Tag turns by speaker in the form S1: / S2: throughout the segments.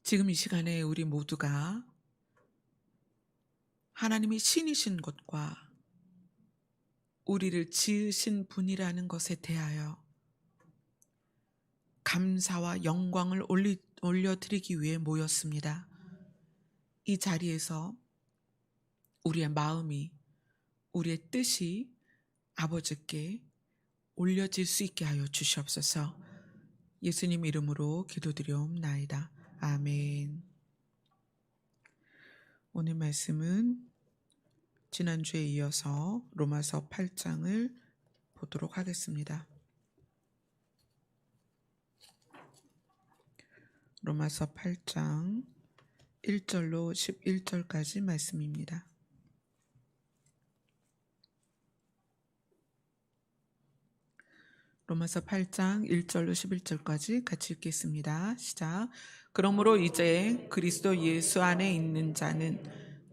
S1: 지금 이 시간에 우리 모두가 하나님이 신이신 것과 우리를 지으신 분이라는 것에 대하여 감사와 영광을 올려드리기 위해 모였습니다. 이 자리에서 우리의 마음이, 우리의 뜻이 아버지께 올려질 수 있게 하여 주시옵소서. 예수님 이름으로 기도드리옵나이다. 아멘. 오늘 말씀은 지난주에 이어서 로마서 8장을 보도록 하겠습니다. 로마서 8장 1절로 11절까지 말씀입니다. 로마서 8장 1절로 11절까지 같이 읽겠습니다. 시작. 그러므로 이제 그리스도 예수 안에 있는 자는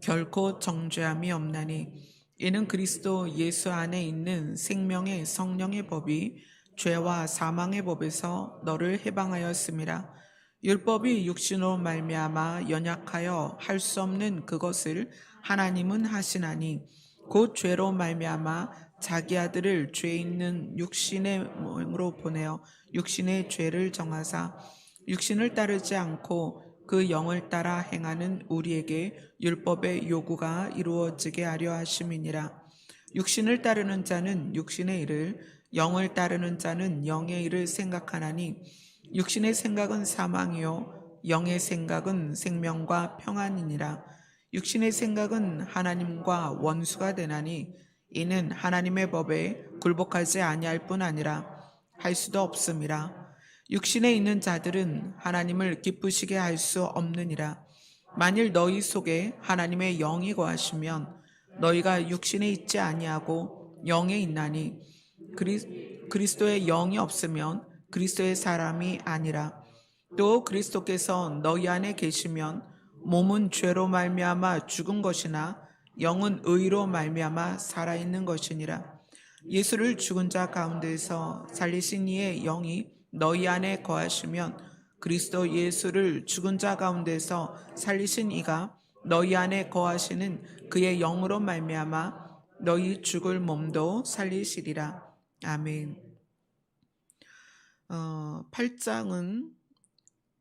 S1: 결코 정죄함이 없나니 이는 그리스도 예수 안에 있는 생명의 성령의 법이 죄와 사망의 법에서 너를 해방하였음이라. 율법이 육신으로 말미암아 연약하여 할 수 없는 그것을 하나님은 하시나니 곧 죄로 말미암아 자기 아들을 죄 있는 육신의 모형으로 보내어 육신의 죄를 정하사 육신을 따르지 않고 그 영을 따라 행하는 우리에게 율법의 요구가 이루어지게 하려 하심이니라. 육신을 따르는 자는 육신의 일을, 영을 따르는 자는 영의 일을 생각하나니 육신의 생각은 사망이요 영의 생각은 생명과 평안이니라. 육신의 생각은 하나님과 원수가 되나니 이는 하나님의 법에 굴복하지 아니할 뿐 아니라 할 수도 없음이라. 육신에 있는 자들은 하나님을 기쁘시게 할 수 없느니라. 만일 너희 속에 하나님의 영이 거하시면 너희가 육신에 있지 아니하고 영에 있나니 그리스도의 영이 없으면 그리스도의 사람이 아니라. 또 그리스도께서 너희 안에 계시면 몸은 죄로 말미암아 죽은 것이나 영은 의로 말미암아 살아있는 것이니라. 예수를 죽은 자 가운데서 살리신 이의 영이 너희 안에 거하시면 그리스도 예수를 죽은 자 가운데서 살리신 이가 너희 안에 거하시는 그의 영으로 말미암아 너희 죽을 몸도 살리시리라. 아멘. 8장은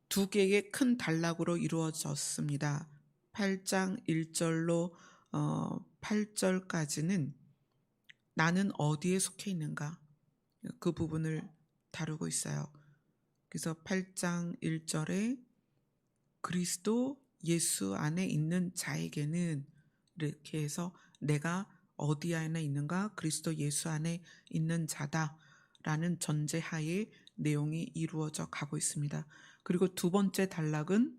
S1: 두 개의 큰 단락으로 이루어졌습니다. 8장 1절로 8절까지는 나는 어디에 속해 있는가? 그 부분을 다루고 있어요. 그래서 8장 1절에 그리스도 예수 안에 있는 자에게는 이렇게 해서 내가 어디 안에 있는가? 그리스도 예수 안에 있는 자다라는 전제하에 내용이 이루어져 가고 있습니다. 그리고 두 번째 단락은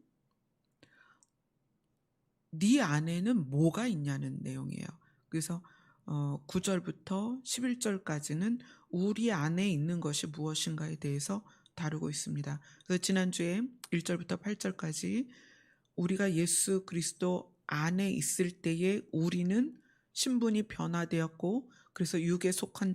S1: 네 안에는 뭐가 있냐는 내용이에요. 그래서 9절부터 11절까지는 우리 안에 있는 것이 무엇인가에 대해서 다루고 있습니다. 그래서 지난주에 1절부터 8절까지 우리가 예수 그리스도 안에 있을 때에 우리는 신분이 변화되었고 그래서 육에 속한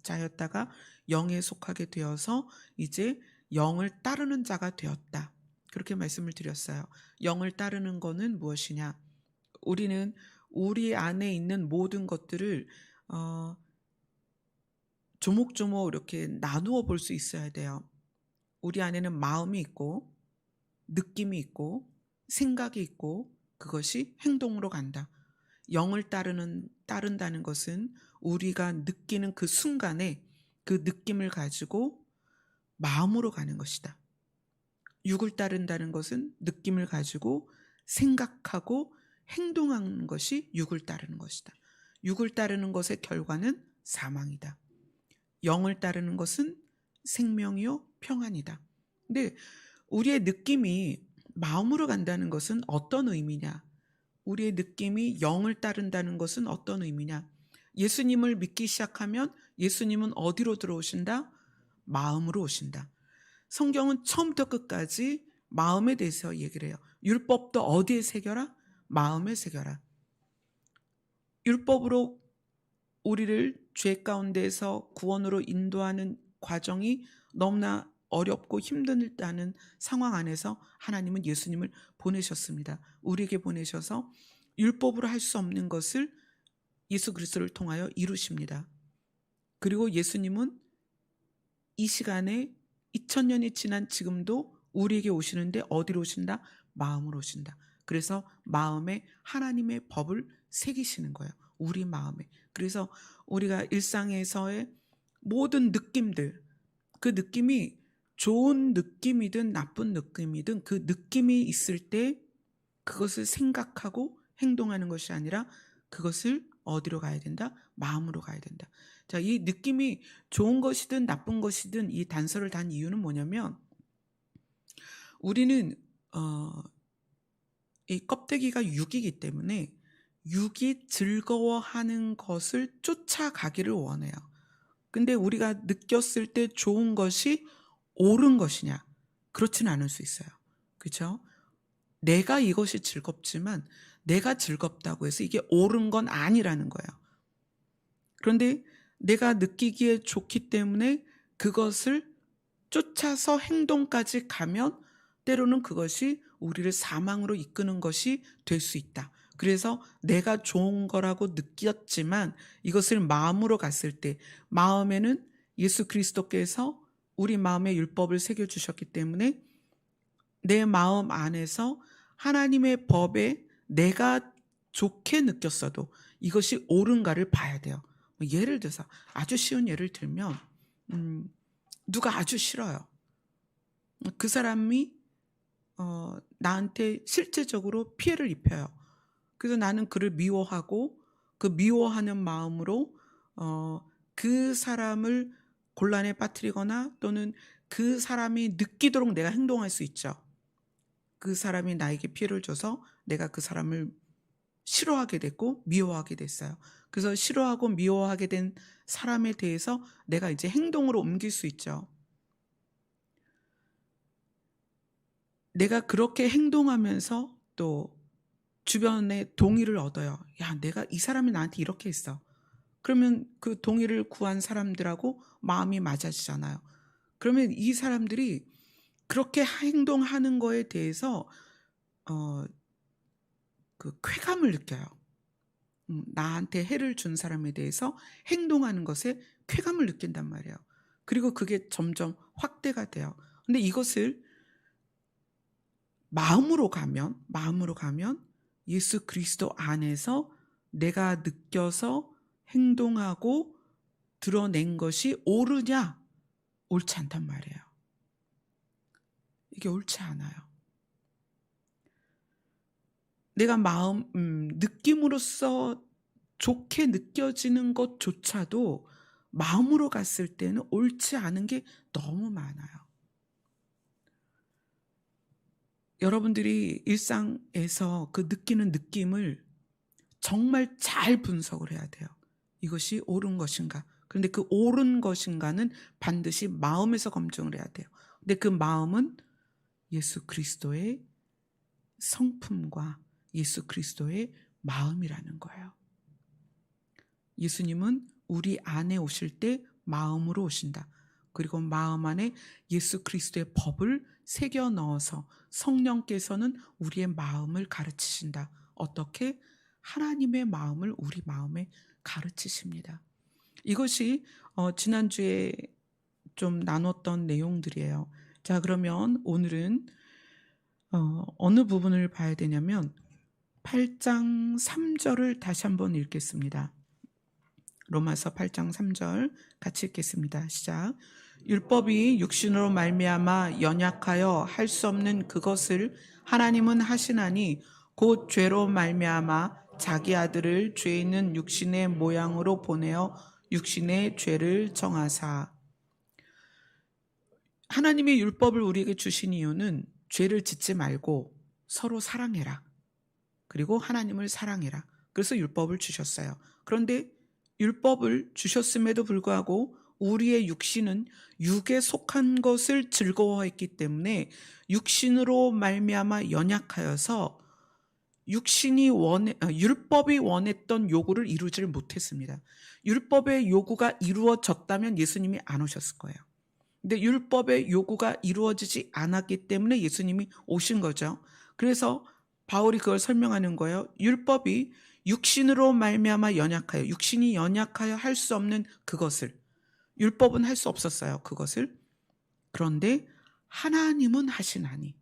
S1: 자였다가 영에 속하게 되어서 이제 영을 따르는 자가 되었다. 그렇게 말씀을 드렸어요. 영을 따르는 것은 무엇이냐? 우리는 우리 안에 있는 모든 것들을 조목조목 이렇게 나누어 볼 수 있어야 돼요. 우리 안에는 마음이 있고 느낌이 있고 생각이 있고 그것이 행동으로 간다. 영을 따른다는 것은 우리가 느끼는 그 순간에 그 느낌을 가지고 마음으로 가는 것이다. 육을 따른다는 것은 느낌을 가지고 생각하고 행동하는 것이 육을 따르는 것이다. 육을 따르는 것의 결과는 사망이다. 영을 따르는 것은 생명이요 평안이다. 근데 우리의 느낌이 마음으로 간다는 것은 어떤 의미냐? 우리의 느낌이 영을 따른다는 것은 어떤 의미냐? 예수님을 믿기 시작하면 예수님은 어디로 들어오신다? 마음으로 오신다. 성경은 처음부터 끝까지 마음에 대해서 얘기를 해요. 율법도 어디에 새겨라? 마음에 새겨라. 율법으로 우리를 죄 가운데서 구원으로 인도하는 과정이 너무나 어렵고 힘들다는 상황 안에서 하나님은 예수님을 보내셨습니다. 우리에게 보내셔서 율법으로 할 수 없는 것을 예수 그리스도를 통하여 이루십니다. 그리고 예수님은 이 시간에 2000년이 지난 지금도 우리에게 오시는데 어디로 오신다? 마음으로 오신다. 그래서 마음에 하나님의 법을 새기시는 거예요. 우리 마음에. 그래서 우리가 일상에서의 모든 느낌들, 그 느낌이 좋은 느낌이든 나쁜 느낌이든 그 느낌이 있을 때 그것을 생각하고 행동하는 것이 아니라 그것을 어디로 가야 된다? 마음으로 가야 된다. 자, 이 느낌이 좋은 것이든 나쁜 것이든 이 단서를 단 이유는 뭐냐면 우리는 이 껍데기가 육이기 때문에 육이 즐거워하는 것을 쫓아가기를 원해요. 근데 우리가 느꼈을 때 좋은 것이 옳은 것이냐? 그렇지는 않을 수 있어요. 그렇죠? 내가 이것이 즐겁지만 내가 즐겁다고 해서 이게 옳은 건 아니라는 거예요. 그런데 내가 느끼기에 좋기 때문에 그것을 쫓아서 행동까지 가면 때로는 그것이 우리를 사망으로 이끄는 것이 될 수 있다. 그래서 내가 좋은 거라고 느꼈지만 이것을 마음으로 갔을 때 마음에는 예수 그리스도께서 우리 마음에 율법을 새겨주셨기 때문에 내 마음 안에서 하나님의 법에 내가 좋게 느꼈어도 이것이 옳은가를 봐야 돼요. 예를 들어서 아주 쉬운 예를 들면 누가 아주 싫어요. 그 사람이 나한테 실제적으로 피해를 입혀요. 그래서 나는 그를 미워하고 그 미워하는 마음으로 그 사람을 곤란에 빠뜨리거나 또는 그 사람이 느끼도록 내가 행동할 수 있죠. 그 사람이 나에게 피해를 줘서 내가 그 사람을 싫어하게 됐고 미워하게 됐어요. 그래서 싫어하고 미워하게 된 사람에 대해서 내가 이제 행동으로 옮길 수 있죠. 내가 그렇게 행동하면서 또 주변의 동의를 얻어요. 야, 내가 이 사람이 나한테 이렇게 했어. 그러면 그 동의를 구한 사람들하고 마음이 맞아지잖아요. 그러면 이 사람들이 그렇게 행동하는 거에 대해서 그 쾌감을 느껴요. 나한테 해를 준 사람에 대해서 행동하는 것에 쾌감을 느낀단 말이에요. 그리고 그게 점점 확대가 돼요. 근데 이것을 마음으로 가면 예수 그리스도 안에서 내가 느껴서 행동하고 드러낸 것이 옳으냐? 옳지 않단 말이에요. 이게 옳지 않아요. 내가 느낌으로써 좋게 느껴지는 것조차도 마음으로 갔을 때는 옳지 않은 게 너무 많아요. 여러분들이 일상에서 그 느끼는 느낌을 정말 잘 분석을 해야 돼요. 이것이 옳은 것인가? 그런데 그 옳은 것인가는 반드시 마음에서 검증을 해야 돼요. 근데 그 마음은 예수 그리스도의 성품과 예수 그리스도의 마음이라는 거예요. 예수님은 우리 안에 오실 때 마음으로 오신다. 그리고 마음 안에 예수 그리스도의 법을 새겨 넣어서 성령께서는 우리의 마음을 가르치신다. 어떻게? 하나님의 마음을 우리 마음에 가르치십니다. 이것이 지난주에 좀 나눴던 내용들이에요. 자, 그러면 오늘은 어느 부분을 봐야 되냐면 8장 3절을 다시 한번 읽겠습니다. 로마서 8장 3절 같이 읽겠습니다. 시작. 율법이 육신으로 말미암아 연약하여 할 수 없는 그것을 하나님은 하시나니 곧 죄로 말미암아 자기 아들을 죄 있는 육신의 모양으로 보내어 육신의 죄를 정하사. 하나님의 율법을 우리에게 주신 이유는 죄를 짓지 말고 서로 사랑해라. 그리고 하나님을 사랑해라. 그래서 율법을 주셨어요. 그런데 율법을 주셨음에도 불구하고 우리의 육신은 육에 속한 것을 즐거워했기 때문에 육신으로 말미암아 연약하여서 율법이 원했던 요구를 이루지를 못했습니다. 율법의 요구가 이루어졌다면 예수님이 안 오셨을 거예요. 근데 율법의 요구가 이루어지지 않았기 때문에 예수님이 오신 거죠. 그래서 바울이 그걸 설명하는 거예요. 율법이 육신으로 말미암아 연약하여, 육신이 연약하여 할 수 없는 그것을, 율법은 할 수 없었어요. 그것을. 그런데 하나님은 하시나니,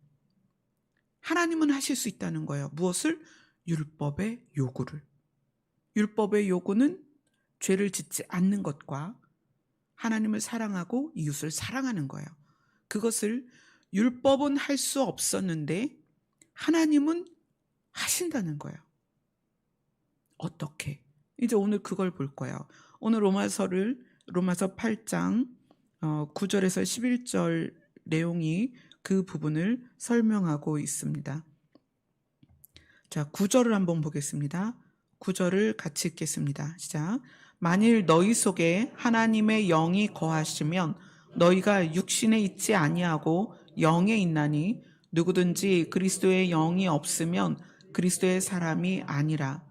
S1: 하나님은 하실 수 있다는 거예요. 무엇을? 율법의 요구를. 율법의 요구는 죄를 짓지 않는 것과 하나님을 사랑하고 이웃을 사랑하는 거예요. 그것을 율법은 할 수 없었는데 하나님은 하신다는 거예요. 어떻게? 이제 오늘 그걸 볼 거예요. 오늘 로마서 8장 9절에서 11절 내용이 그 부분을 설명하고 있습니다. 자, 9절을 한번 보겠습니다. 9절을 같이 읽겠습니다. 시작. 만일 너희 속에 하나님의 영이 거하시면 너희가 육신에 있지 아니하고 영에 있나니 누구든지 그리스도의 영이 없으면 그리스도의 사람이 아니라.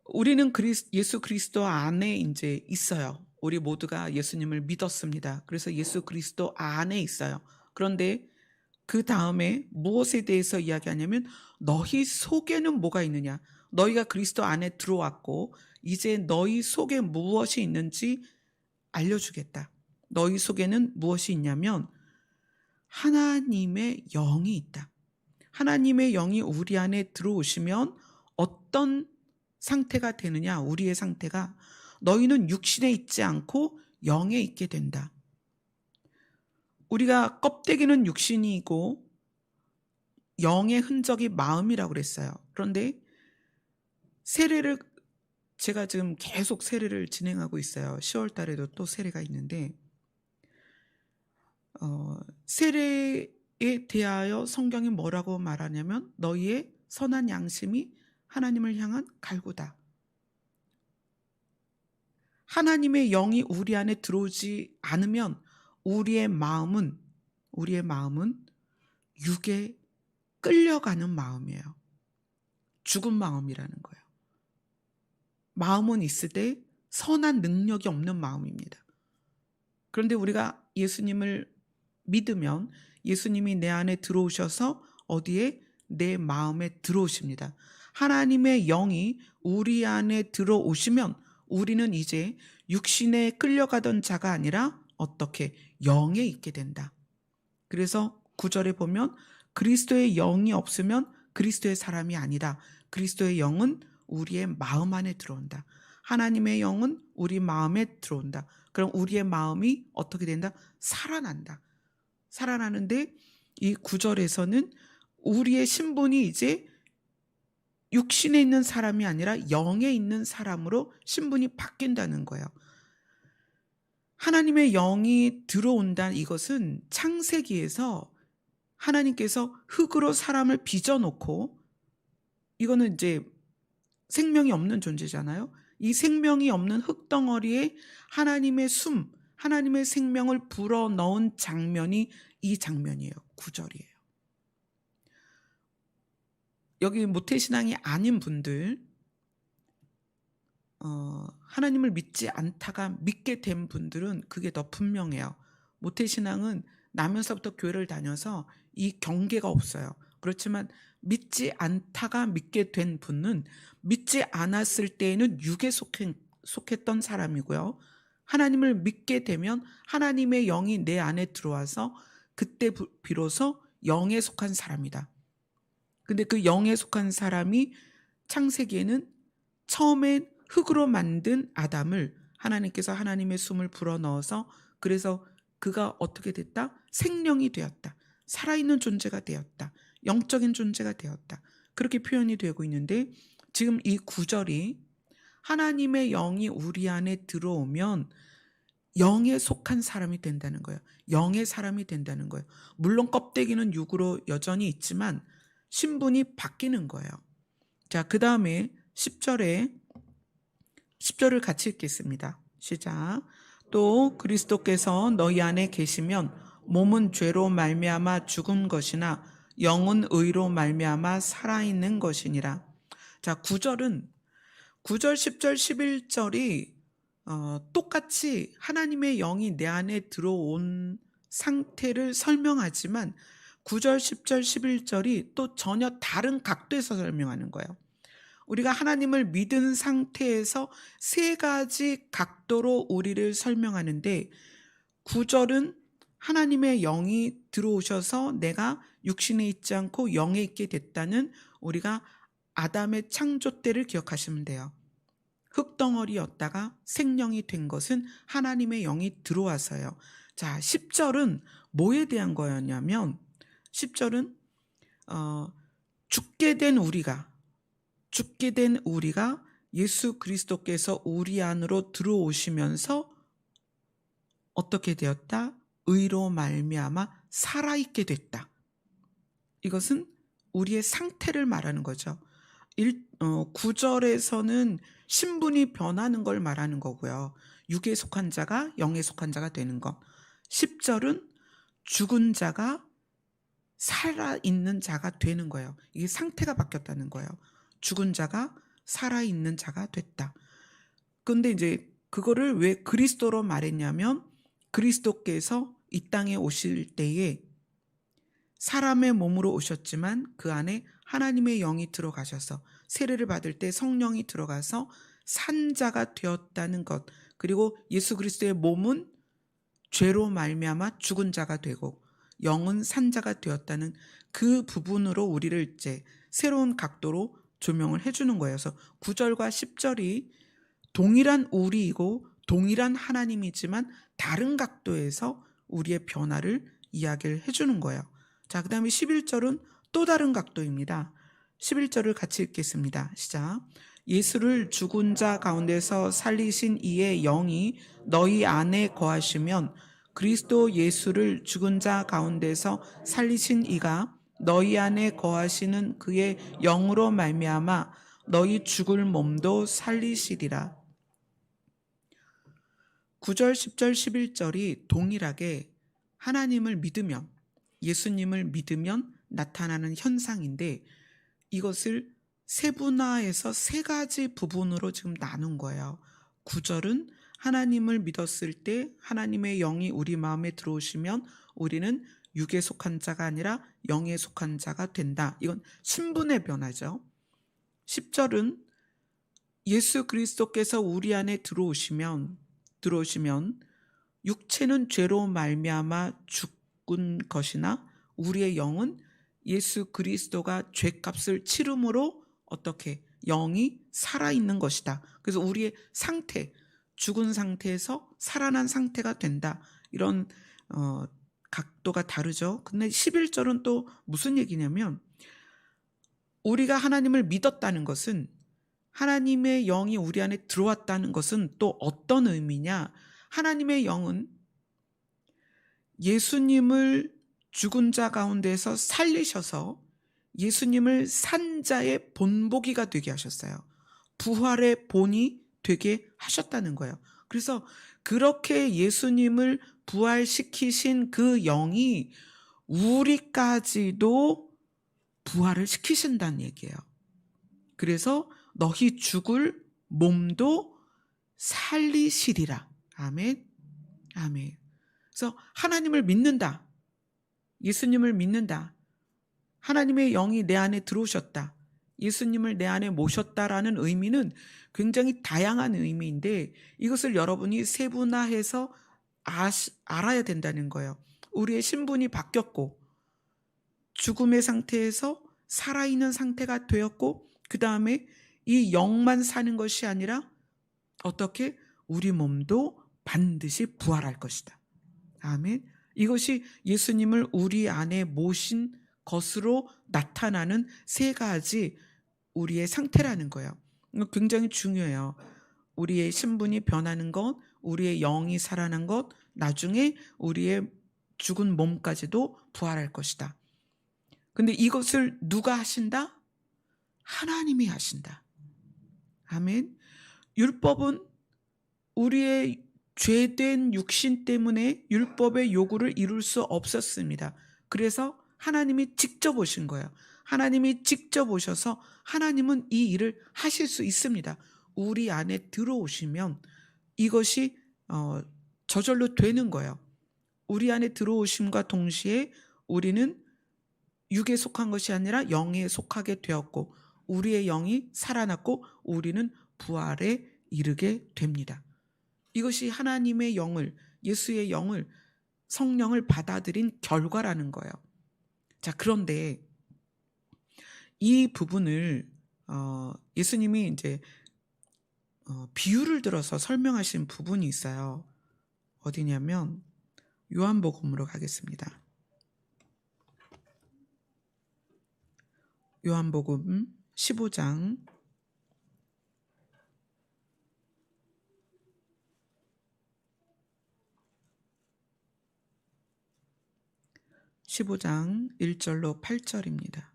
S1: 우리는 예수 그리스도 안에 이제 있어요. 우리 모두가 예수님을 믿었습니다. 그래서 예수 그리스도 안에 있어요. 그런데 그 다음에 무엇에 대해서 이야기하냐면 너희 속에는 뭐가 있느냐. 너희가 그리스도 안에 들어왔고 이제 너희 속에 무엇이 있는지 알려주겠다. 너희 속에는 무엇이 있냐면 하나님의 영이 있다. 하나님의 영이 우리 안에 들어오시면 어떤 상태가 되느냐. 우리의 상태가 너희는 육신에 있지 않고 영에 있게 된다. 우리가 껍데기는 육신이고 영의 흔적이 마음이라고 그랬어요. 그런데 세례를 제가 지금 계속 세례를 진행하고 있어요. 10월 달에도 또 세례가 있는데 세례에 대하여 성경이 뭐라고 말하냐면 너희의 선한 양심이 하나님을 향한 갈구다. 하나님의 영이 우리 안에 들어오지 않으면 우리의 마음은 육에 끌려가는 마음이에요. 죽은 마음이라는 거예요. 마음은 있으되 선한 능력이 없는 마음입니다. 그런데 우리가 예수님을 믿으면 예수님이 내 안에 들어오셔서 어디에? 내 마음에 들어오십니다. 하나님의 영이 우리 안에 들어오시면 우리는 이제 육신에 끌려가던 자가 아니라 어떻게? 영에 있게 된다. 그래서 9절에 보면 그리스도의 영이 없으면 그리스도의 사람이 아니다. 그리스도의 영은 우리의 마음 안에 들어온다. 하나님의 영은 우리 마음에 들어온다. 그럼 우리의 마음이 어떻게 된다? 살아난다. 살아나는데 이 9절에서는 우리의 신분이 이제 육신에 있는 사람이 아니라 영에 있는 사람으로 신분이 바뀐다는 거예요. 하나님의 영이 들어온다. 이것은 창세기에서 하나님께서 흙으로 사람을 빚어놓고 이거는 이제 생명이 없는 존재잖아요. 이 생명이 없는 흙덩어리에 하나님의 하나님의 생명을 불어넣은 장면이 이 장면이에요. 9절이에요. 여기 모태신앙이 아닌 분들, 하나님을 믿지 않다가 믿게 된 분들은 그게 더 분명해요. 모태신앙은 나면서부터 교회를 다녀서 이 경계가 없어요. 그렇지만 믿지 않다가 믿게 된 분은 믿지 않았을 때에는 육에 속했던 사람이고요. 하나님을 믿게 되면 하나님의 영이 내 안에 들어와서 그때 비로소 영에 속한 사람이다. 근데 그 영에 속한 사람이 창세기에는 처음에 흙으로 만든 아담을 하나님께서 하나님의 숨을 불어넣어서 그래서 그가 어떻게 됐다? 생명이 되었다. 살아있는 존재가 되었다. 영적인 존재가 되었다. 그렇게 표현이 되고 있는데 지금 이 9절이 하나님의 영이 우리 안에 들어오면 영에 속한 사람이 된다는 거예요. 영의 사람이 된다는 거예요. 물론 껍데기는 육으로 여전히 있지만 신분이 바뀌는 거예요. 자, 그 다음에 10절을 같이 읽겠습니다. 시작. 또 그리스도께서 너희 안에 계시면 몸은 죄로 말미암아 죽은 것이나 영은 의로 말미암아 살아있는 것이니라. 자, 9절, 10절, 11절이 똑같이 하나님의 영이 내 안에 들어온 상태를 설명하지만 9절, 10절, 11절이 또 전혀 다른 각도에서 설명하는 거예요. 우리가 하나님을 믿은 상태에서 세 가지 각도로 우리를 설명하는데 9절은 하나님의 영이 들어오셔서 내가 육신에 있지 않고 영에 있게 됐다는 우리가 아담의 창조 때를 기억하시면 돼요. 흙덩어리였다가 생명이 된 것은 하나님의 영이 들어와서요. 자, 10절은 뭐에 대한 거였냐면 10절은 죽게 된 우리가 예수 그리스도께서 우리 안으로 들어오시면서 어떻게 되었다? 의로 말미암아 살아있게 됐다. 이것은 우리의 상태를 말하는 거죠. 9절에서는 신분이 변하는 걸 말하는 거고요. 육에 속한 자가 영에 속한 자가 되는 것. 10절은 죽은 자가 살아있는 자가 되는 거예요. 이게 상태가 바뀌었다는 거예요. 죽은 자가 살아있는 자가 됐다. 그런데 이제 그거를 왜 그리스도로 말했냐면 그리스도께서 이 땅에 오실 때에 사람의 몸으로 오셨지만 그 안에 하나님의 영이 들어가셔서 세례를 받을 때 성령이 들어가서 산자가 되었다는 것, 그리고 예수 그리스도의 몸은 죄로 말미암아 죽은 자가 되고 영은 산자가 되었다는 그 부분으로 우리를 이제 새로운 각도로 조명을 해주는 거예요. 그래서 9절과 10절이 동일한 우리이고 동일한 하나님이지만 다른 각도에서 우리의 변화를 이야기를 해주는 거예요. 자, 그 다음에 11절은 또 다른 각도입니다. 11절을 같이 읽겠습니다. 시작. 예수를 죽은 자 가운데서 살리신 이의 영이 너희 안에 거하시면 그리스도 예수를 죽은 자 가운데서 살리신 이가 너희 안에 거하시는 그의 영으로 말미암아 너희 죽을 몸도 살리시리라. 9절, 10절, 11절이 동일하게 하나님을 믿으면, 예수님을 믿으면 나타나는 현상인데 이것을 세분화해서 세 가지 부분으로 지금 나눈 거예요. 9절은 하나님을 믿었을 때 하나님의 영이 우리 마음에 들어오시면 우리는 육에 속한 자가 아니라 영에 속한 자가 된다. 이건 신분의 변화죠. 10절은 예수 그리스도께서 우리 안에 들어오시면 육체는 죄로 말미암아 죽은 것이나 우리의 영은 예수 그리스도가 죄값을 치름으로 어떻게 영이 살아있는 것이다. 그래서 우리의 상태, 죽은 상태에서 살아난 상태가 된다. 이런 각도가 다르죠. 근데 11절은 또 무슨 얘기냐면 우리가 하나님을 믿었다는 것은 하나님의 영이 우리 안에 들어왔다는 것은 또 어떤 의미냐? 하나님의 영은 예수님을 죽은 자 가운데서 살리셔서 예수님을 산 자의 본보기가 되게 하셨어요. 부활의 본이 되게 하셨다는 거예요. 그래서 그렇게 예수님을 부활시키신 그 영이 우리까지도 부활을 시키신다는 얘기예요. 그래서 너희 죽을 몸도 살리시리라. 아멘. 아멘. 그래서 하나님을 믿는다. 예수님을 믿는다. 하나님의 영이 내 안에 들어오셨다. 예수님을 내 안에 모셨다라는 의미는 굉장히 다양한 의미인데 이것을 여러분이 세분화해서 알아야 된다는 거예요. 우리의 신분이 바뀌었고 죽음의 상태에서 살아있는 상태가 되었고 그 다음에 이 영만 사는 것이 아니라 어떻게 우리 몸도 반드시 부활할 것이다. 아멘. 이것이 예수님을 우리 안에 모신 것으로 나타나는 세 가지 우리의 상태라는 거예요. 굉장히 중요해요. 우리의 신분이 변하는 것, 우리의 영이 살아난 것, 나중에 우리의 죽은 몸까지도 부활할 것이다. 근데 이것을 누가 하신다? 하나님이 하신다. 아멘. 율법은 우리의 죄된 육신 때문에 율법의 요구를 이룰 수 없었습니다. 그래서 하나님이 직접 오신 거예요. 하나님이 직접 오셔서 하나님은 이 일을 하실 수 있습니다. 우리 안에 들어오시면 이것이 저절로 되는 거예요. 우리 안에 들어오심과 동시에 우리는 육에 속한 것이 아니라 영에 속하게 되었고 우리의 영이 살아났고 우리는 부활에 이르게 됩니다. 이것이 하나님의 영을, 예수의 영을, 성령을 받아들인 결과라는 거예요. 자, 그런데 이 부분을 예수님이 이제 비유를 들어서 설명하신 부분이 있어요. 어디냐면 요한복음으로 가겠습니다. 요한복음 15장 1절로 8절입니다.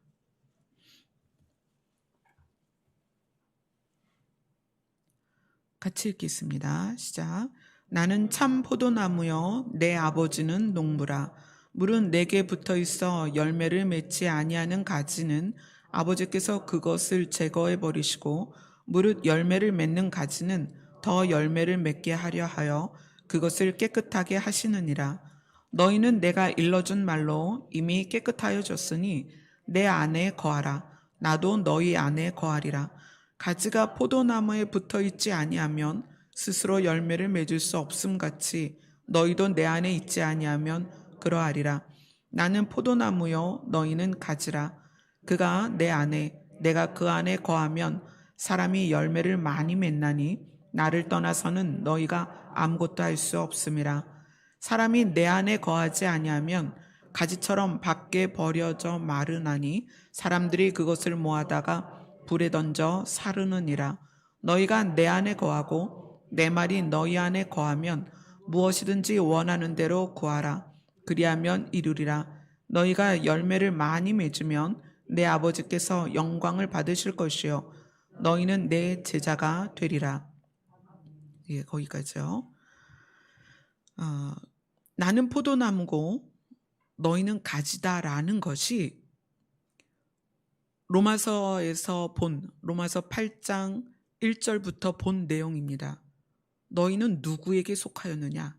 S1: 같이 읽겠습니다. 시작. 나는 참 포도나무요 내 아버지는 농부라. 물은 내게 붙어 있어 열매를 맺지 아니하는 가지는 아버지께서 그것을 제거해 버리시고 무릇 열매를 맺는 가지는 더 열매를 맺게 하려 하여 그것을 깨끗하게 하시느니라. 너희는 내가 일러준 말로 이미 깨끗하여졌으니 내 안에 거하라. 나도 너희 안에 거하리라. 가지가 포도나무에 붙어 있지 아니하면 스스로 열매를 맺을 수 없음 같이 너희도 내 안에 있지 아니하면 그러하리라. 나는 포도나무요 너희는 가지라. 그가 내 안에 내가 그 안에 거하면 사람이 열매를 많이 맺나니 나를 떠나서는 너희가 아무것도 할 수 없음이라. 사람이 내 안에 거하지 아니하면 가지처럼 밖에 버려져 마르나니 사람들이 그것을 모아다가 불에 던져 사르느니라. 너희가 내 안에 거하고 내 말이 너희 안에 거하면 무엇이든지 원하는 대로 구하라. 그리하면 이루리라. 너희가 열매를 많이 맺으면 내 아버지께서 영광을 받으실 것이요 너희는 내 제자가 되리라. 예, 거기까지요. 나는 포도나무고 너희는 가지다라는 것이 로마서 8장 1절부터 본 내용입니다. 너희는 누구에게 속하였느냐?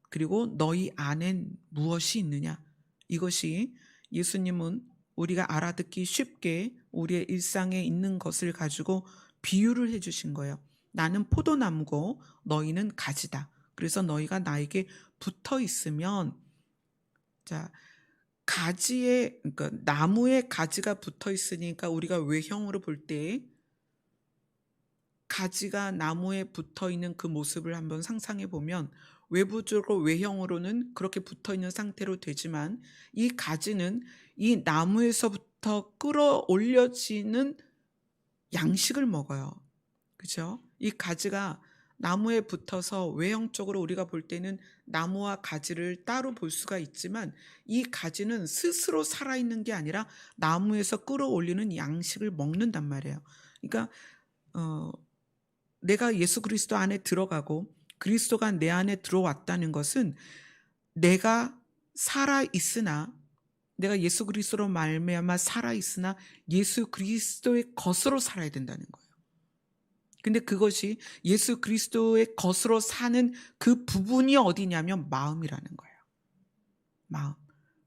S1: 그리고 너희 안엔 무엇이 있느냐? 이것이 예수님은 우리가 알아듣기 쉽게 우리의 일상에 있는 것을 가지고 비유를 해주신 거예요. 나는 포도나무고 너희는 가지다. 그래서 너희가 나에게 붙어 있으면, 자, 그러니까 나무에 가지가 붙어 있으니까 우리가 외형으로 볼 때 가지가 나무에 붙어 있는 그 모습을 한번 상상해 보면 외부적으로 외형으로는 그렇게 붙어 있는 상태로 되지만 이 가지는 이 나무에서부터 끌어올려지는 양식을 먹어요. 그렇죠? 이 가지가 나무에 붙어서 외형적으로 우리가 볼 때는 나무와 가지를 따로 볼 수가 있지만 이 가지는 스스로 살아있는 게 아니라 나무에서 끌어올리는 양식을 먹는단 말이에요. 그러니까 내가 예수 그리스도 안에 들어가고 그리스도가 내 안에 들어왔다는 것은 내가 살아있으나 내가 예수 그리스도로 말미암아 살아있으나 예수 그리스도의 것으로 살아야 된다는 거예요. 근데 그것이 예수 그리스도의 것으로 사는 그 부분이 어디냐면 마음이라는 거예요. 마음.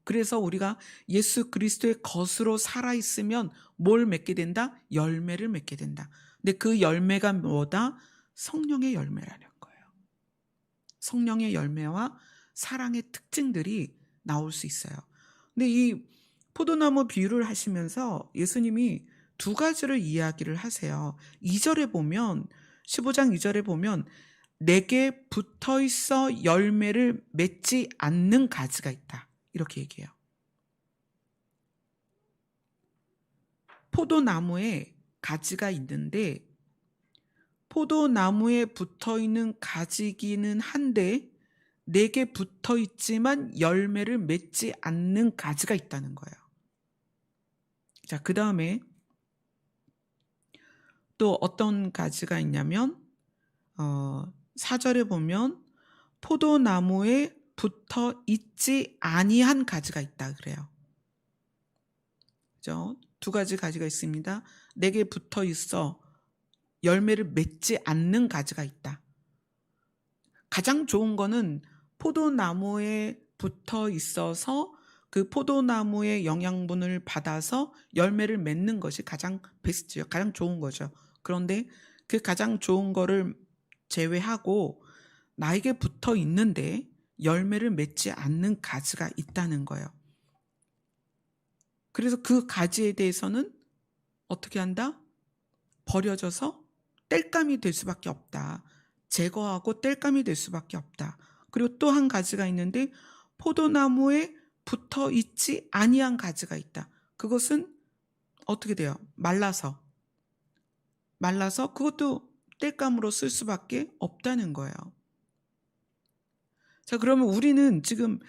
S1: 그래서 우리가 예수 그리스도의 것으로 살아있으면 뭘 맺게 된다? 열매를 맺게 된다. 근데 그 열매가 뭐다? 성령의 열매라는 거예요. 성령의 열매와 사랑의 특징들이 나올 수 있어요. 근데 이 포도나무 비유를 하시면서 예수님이 두 가지를 이야기를 하세요. 2절에 보면 15장 2절에 보면 내게 붙어 있어 열매를 맺지 않는 가지가 있다. 이렇게 얘기해요. 포도나무에 가지가 있는데 포도나무에 붙어 있는 가지기는 한데 내게 붙어 있지만 열매를 맺지 않는 가지가 있다는 거예요. 자, 그 다음에 또 어떤 가지가 있냐면 4절에 보면 포도나무에 붙어 있지 아니한 가지가 있다 그래요. 그죠? 두 가지 가지가 있습니다. 내게 붙어 있어 열매를 맺지 않는 가지가 있다. 가장 좋은 거는 포도나무에 붙어 있어서 그 포도나무의 영양분을 받아서 열매를 맺는 것이 가장 베스트예요. 가장 좋은 거죠. 그런데 그 가장 좋은 거를 제외하고 나에게 붙어 있는데 열매를 맺지 않는 가지가 있다는 거예요. 그래서 그 가지에 대해서는 어떻게 한다? 버려져서 땔감이 될 수밖에 없다. 제거하고 땔감이 될 수밖에 없다. 그리고 또 한 가지가 있는데 포도나무에 붙어 있지 아니한 가지가 있다. 그것은 어떻게 돼요? 말라서 그것도 땔감으로 쓸 수밖에 없다는 거예요. 자, 그러면 우리는 지금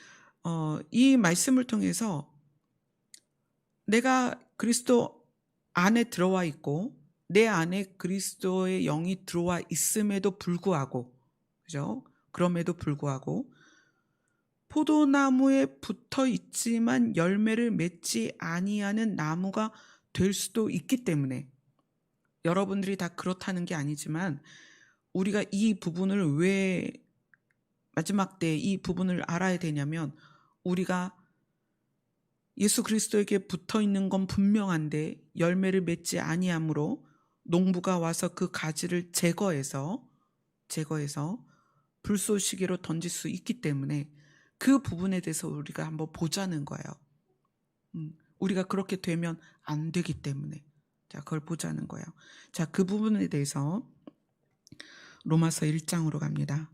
S1: 이 말씀을 통해서 내가 그리스도 안에 들어와 있고 내 안에 그리스도의 영이 들어와 있음에도 불구하고, 그죠? 그럼에도 불구하고 포도나무에 붙어 있지만 열매를 맺지 아니하는 나무가 될 수도 있기 때문에, 여러분들이 다 그렇다는 게 아니지만 우리가 이 부분을 왜 마지막 때 이 부분을 알아야 되냐면, 우리가 예수 그리스도에게 붙어 있는 건 분명한데 열매를 맺지 아니하므로 농부가 와서 그 가지를 제거해서 불쏘시개로 던질 수 있기 때문에 그 부분에 대해서 우리가 한번 보자는 거예요. 우리가 그렇게 되면 안 되기 때문에, 자, 그걸 보자는 거예요. 자, 그 부분에 대해서 로마서 1장으로 갑니다.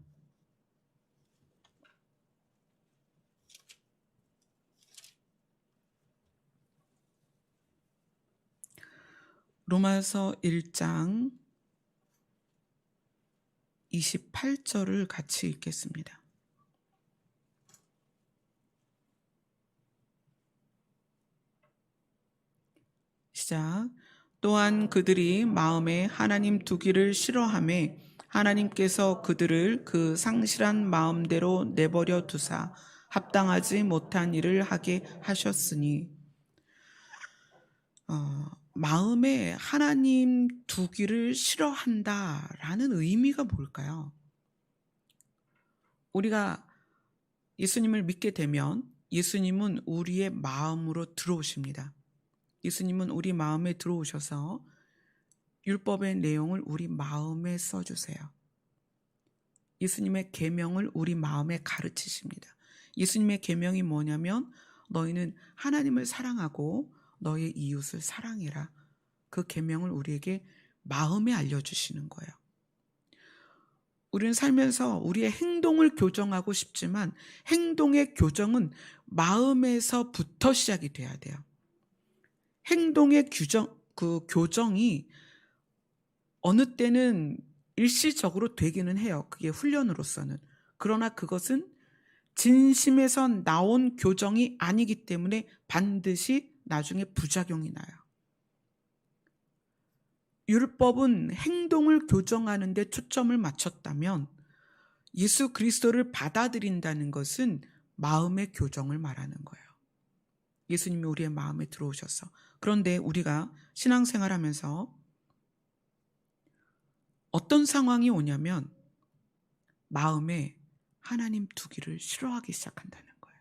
S1: 로마서 1장 28절을 같이 읽겠습니다. 시작. 또한 그들이 마음에 하나님 두기를 싫어하매 하나님께서 그들을 그 상실한 마음대로 내버려 두사 합당하지 못한 일을 하게 하셨으니, 마음에 하나님 두기를 싫어한다라는 의미가 뭘까요? 우리가 예수님을 믿게 되면 예수님은 우리의 마음으로 들어오십니다. 예수님은 우리 마음에 들어오셔서 율법의 내용을 우리 마음에 써주세요. 예수님의 계명을 우리 마음에 가르치십니다. 예수님의 계명이 뭐냐면 너희는 하나님을 사랑하고 너의 이웃을 사랑해라. 그 계명을 우리에게 마음에 알려주시는 거예요. 우리는 살면서 우리의 행동을 교정하고 싶지만 행동의 교정은 마음에서부터 시작이 돼야 돼요. 행동의 교정이 어느 때는 일시적으로 되기는 해요. 그게 훈련으로서는. 그러나 그것은 진심에서 나온 교정이 아니기 때문에 반드시 나중에 부작용이 나요. 율법은 행동을 교정하는 데 초점을 맞췄다면 예수 그리스도를 받아들인다는 것은 마음의 교정을 말하는 거예요. 예수님이 우리의 마음에 들어오셔서. 그런데 우리가 신앙생활하면서 어떤 상황이 오냐면 마음에 하나님 두기를 싫어하기 시작한다는 거예요.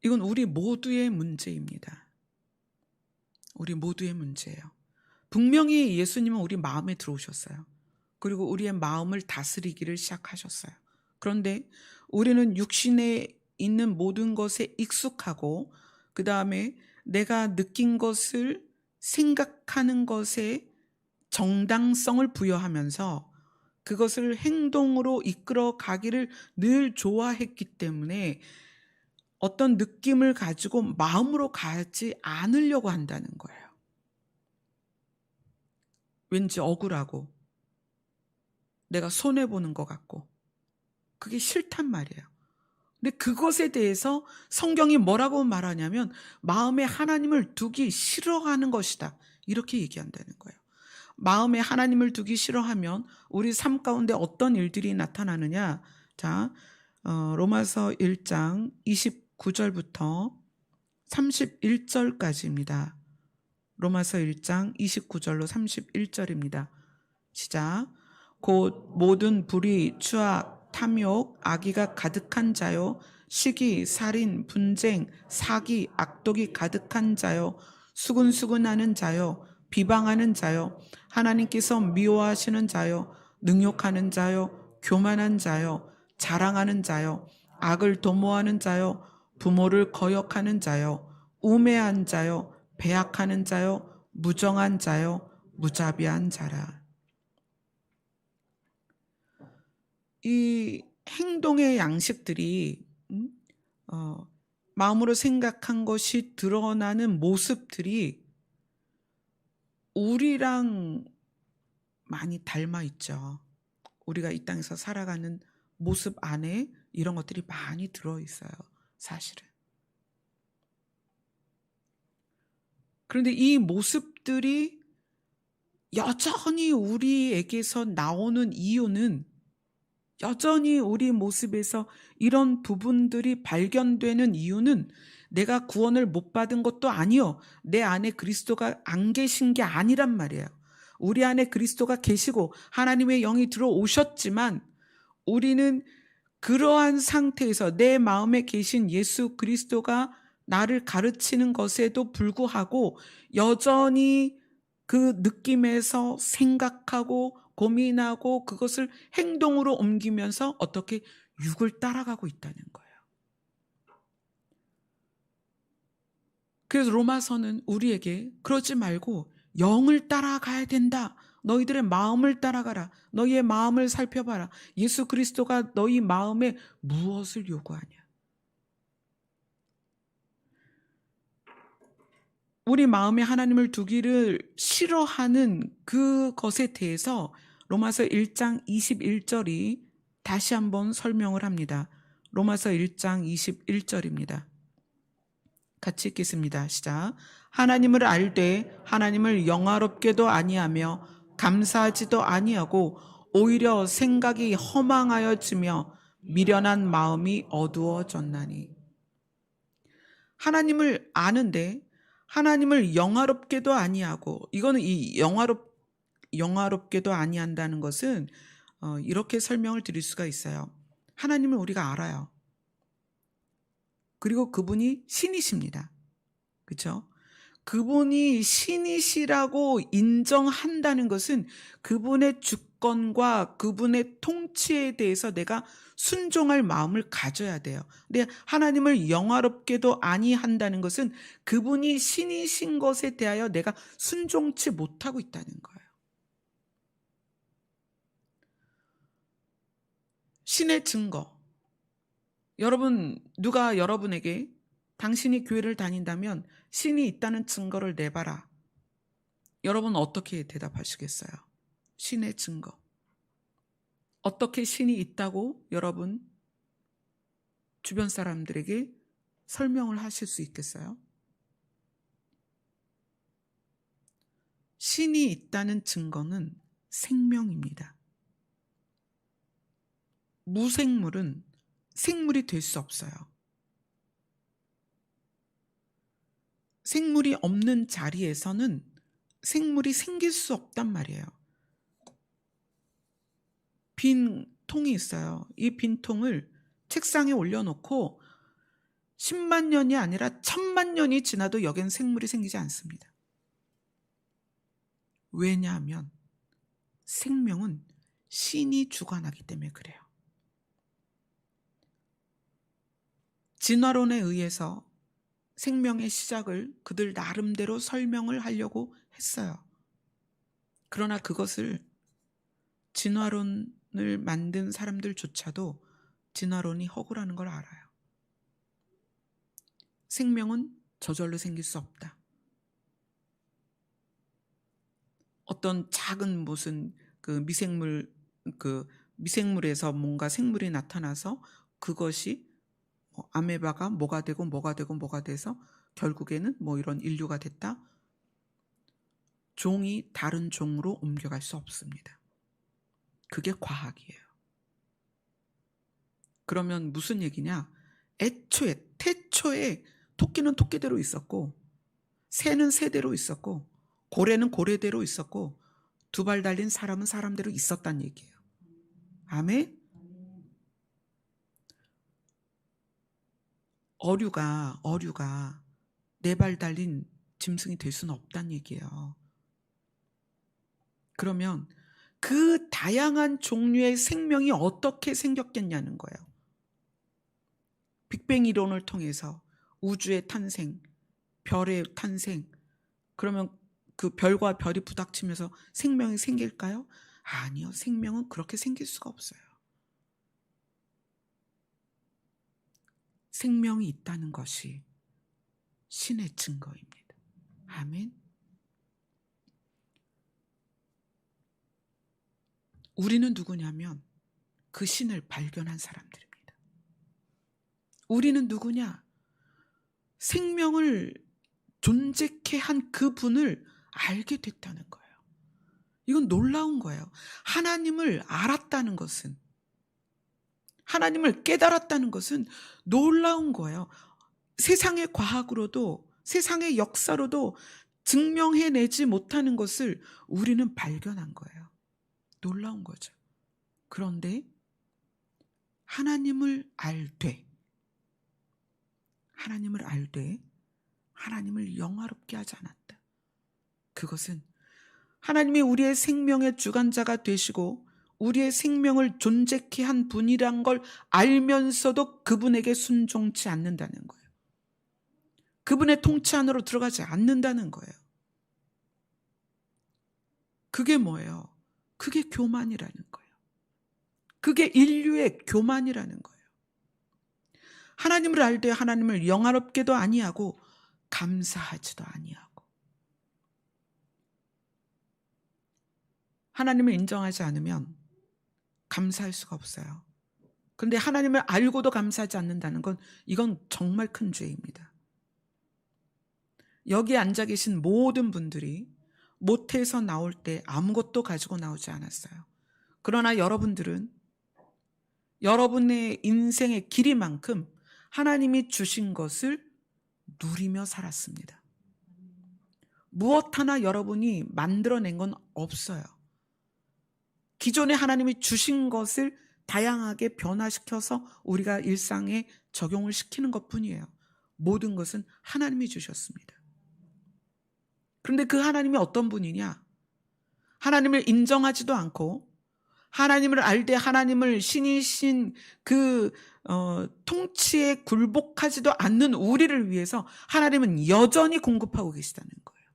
S1: 이건 우리 모두의 문제입니다. 우리 모두의 문제예요. 분명히 예수님은 우리 마음에 들어오셨어요. 그리고 우리의 마음을 다스리기를 시작하셨어요. 그런데 우리는 육신에 있는 모든 것에 익숙하고 그 다음에 내가 느낀 것을 생각하는 것에 정당성을 부여하면서 그것을 행동으로 이끌어 가기를 늘 좋아했기 때문에 어떤 느낌을 가지고 마음으로 가지 않으려고 한다는 거예요. 왠지 억울하고 내가 손해보는 것 같고 그게 싫단 말이에요. 근데 그것에 대해서 성경이 뭐라고 말하냐면 마음에 하나님을 두기 싫어하는 것이다, 이렇게 얘기한다는 거예요. 마음에 하나님을 두기 싫어하면 우리 삶 가운데 어떤 일들이 나타나느냐. 자, 로마서 1장 29절부터 31절까지입니다. 로마서 1장 29절로 31절입니다. 시작. 곧 모든 불의, 추악, 탐욕, 악의가 가득한 자요, 시기, 살인, 분쟁, 사기, 악독이 가득한 자요, 수근수근하는 자요, 비방하는 자요, 하나님께서 미워하시는 자요, 능욕하는 자요, 교만한 자요, 자랑하는 자요, 악을 도모하는 자요, 부모를 거역하는 자요, 우매한 자요, 배약하는 자요, 무정한 자요, 무자비한 자라. 이 행동의 양식들이 마음으로 생각한 것이 드러나는 모습들이 우리랑 많이 닮아 있죠. 우리가 이 땅에서 살아가는 모습 안에 이런 것들이 많이 들어있어요, 사실은. 그런데 이 모습들이 여전히 우리에게서 나오는 이유는, 여전히 우리 모습에서 이런 부분들이 발견되는 이유는 내가 구원을 못 받은 것도 아니요, 내 안에 그리스도가 안 계신 게 아니란 말이에요. 우리 안에 그리스도가 계시고 하나님의 영이 들어오셨지만 우리는 그러한 상태에서 내 마음에 계신 예수 그리스도가 나를 가르치는 것에도 불구하고 여전히 그 느낌에서 생각하고 고민하고 그것을 행동으로 옮기면서 어떻게 육을 따라가고 있다는 거예요. 그래서 로마서는 우리에게 그러지 말고 영을 따라가야 된다. 너희들의 마음을 따라가라. 너희의 마음을 살펴봐라. 예수 그리스도가 너희 마음에 무엇을 요구하냐. 우리 마음에 하나님을 두기를 싫어하는 그것에 대해서 로마서 1장 21절이 다시 한번 설명을 합니다. 로마서 1장 21절입니다. 같이 읽겠습니다. 시작. 하나님을 알되 하나님을 영화롭게도 아니하며 감사하지도 아니하고 오히려 생각이 허망하여지며 미련한 마음이 어두워졌나니. 하나님을 아는데 하나님을 영화롭게도 아니하고, 이거는 이 영화롭게도 아니한다는 것은 이렇게 설명을 드릴 수가 있어요. 하나님을 우리가 알아요. 그리고 그분이 신이십니다. 그렇죠? 그분이 신이시라고 인정한다는 것은 그분의 주권과 그분의 통치에 대해서 내가 순종할 마음을 가져야 돼요. 근데 하나님을 영화롭게도 아니한다는 것은 그분이 신이신 것에 대하여 내가 순종치 못하고 있다는 거예요. 신의 증거. 여러분, 누가 여러분에게 당신이 교회를 다닌다면 신이 있다는 증거를 내봐라. 여러분 어떻게 대답하시겠어요? 신의 증거. 어떻게 신이 있다고 여러분 주변 사람들에게 설명을 하실 수 있겠어요? 신이 있다는 증거는 생명입니다. 무생물은 생물이 될 수 없어요. 생물이 없는 자리에서는 생물이 생길 수 없단 말이에요. 빈 통이 있어요. 이 빈 통을 책상에 올려놓고 10만 년이 아니라 1000만 년이 지나도 여기엔 생물이 생기지 않습니다. 왜냐하면 생명은 신이 주관하기 때문에 그래요. 진화론에 의해서 생명의 시작을 그들 나름대로 설명을 하려고 했어요. 그러나 그것을 진화론을 만든 사람들조차도 진화론이 허구라는 걸 알아요. 생명은 저절로 생길 수 없다. 어떤 작은 무슨 미생물에서 뭔가 생물이 나타나서 그것이 아메바가 뭐가 되고 뭐가 되고 뭐가 돼서 결국에는 뭐 이런 인류가 됐다. 종이 다른 종으로 옮겨갈 수 없습니다. 그게 과학이에요. 그러면 무슨 얘기냐? 태초에 토끼는 토끼대로 있었고 새는 새대로 있었고 고래는 고래대로 있었고 두 발 달린 사람은 사람대로 있었단 얘기예요. 아멘. 어류가 네 발 달린 짐승이 될 수는 없단 얘기예요. 그러면 그 다양한 종류의 생명이 어떻게 생겼겠냐는 거예요. 빅뱅 이론을 통해서 우주의 탄생, 별의 탄생, 그러면 그 별과 별이 부닥치면서 생명이 생길까요? 아니요. 생명은 그렇게 생길 수가 없어요. 생명이 있다는 것이 신의 증거입니다. 아멘. 우리는 누구냐면 그 신을 발견한 사람들입니다. 우리는 누구냐? 생명을 존재케 한 그분을 알게 됐다는 거예요. 이건 놀라운 거예요. 하나님을 알았다는 것은, 하나님을 깨달았다는 것은 놀라운 거예요. 세상의 과학으로도, 세상의 역사로도 증명해내지 못하는 것을 우리는 발견한 거예요. 놀라운 거죠. 그런데 하나님을 알되 하나님을 영화롭게 하지 않았다. 그것은 하나님이 우리의 생명의 주관자가 되시고 우리의 생명을 존재케 한 분이란 걸 알면서도 그분에게 순종치 않는다는 거예요. 그분의 통치 안으로 들어가지 않는다는 거예요. 그게 뭐예요? 그게 교만이라는 거예요. 그게 인류의 교만이라는 거예요. 하나님을 알되 하나님을 영화롭게도 아니하고 감사하지도 아니하고, 하나님을 인정하지 않으면 감사할 수가 없어요. 그런데 하나님을 알고도 감사하지 않는다는 건 이건 정말 큰 죄입니다. 여기 앉아 계신 모든 분들이 모태에서 나올 때 아무것도 가지고 나오지 않았어요. 그러나 여러분들은 여러분의 인생의 길이만큼 하나님이 주신 것을 누리며 살았습니다. 무엇 하나 여러분이 만들어낸 건 없어요. 기존에 하나님이 주신 것을 다양하게 변화시켜서 우리가 일상에 적용을 시키는 것뿐이에요. 모든 것은 하나님이 주셨습니다. 그런데 그 하나님이 어떤 분이냐? 하나님을 인정하지도 않고 하나님을 알되 하나님을 신이신 그 통치에 굴복하지도 않는 우리를 위해서 하나님은 여전히 공급하고 계시다는 거예요.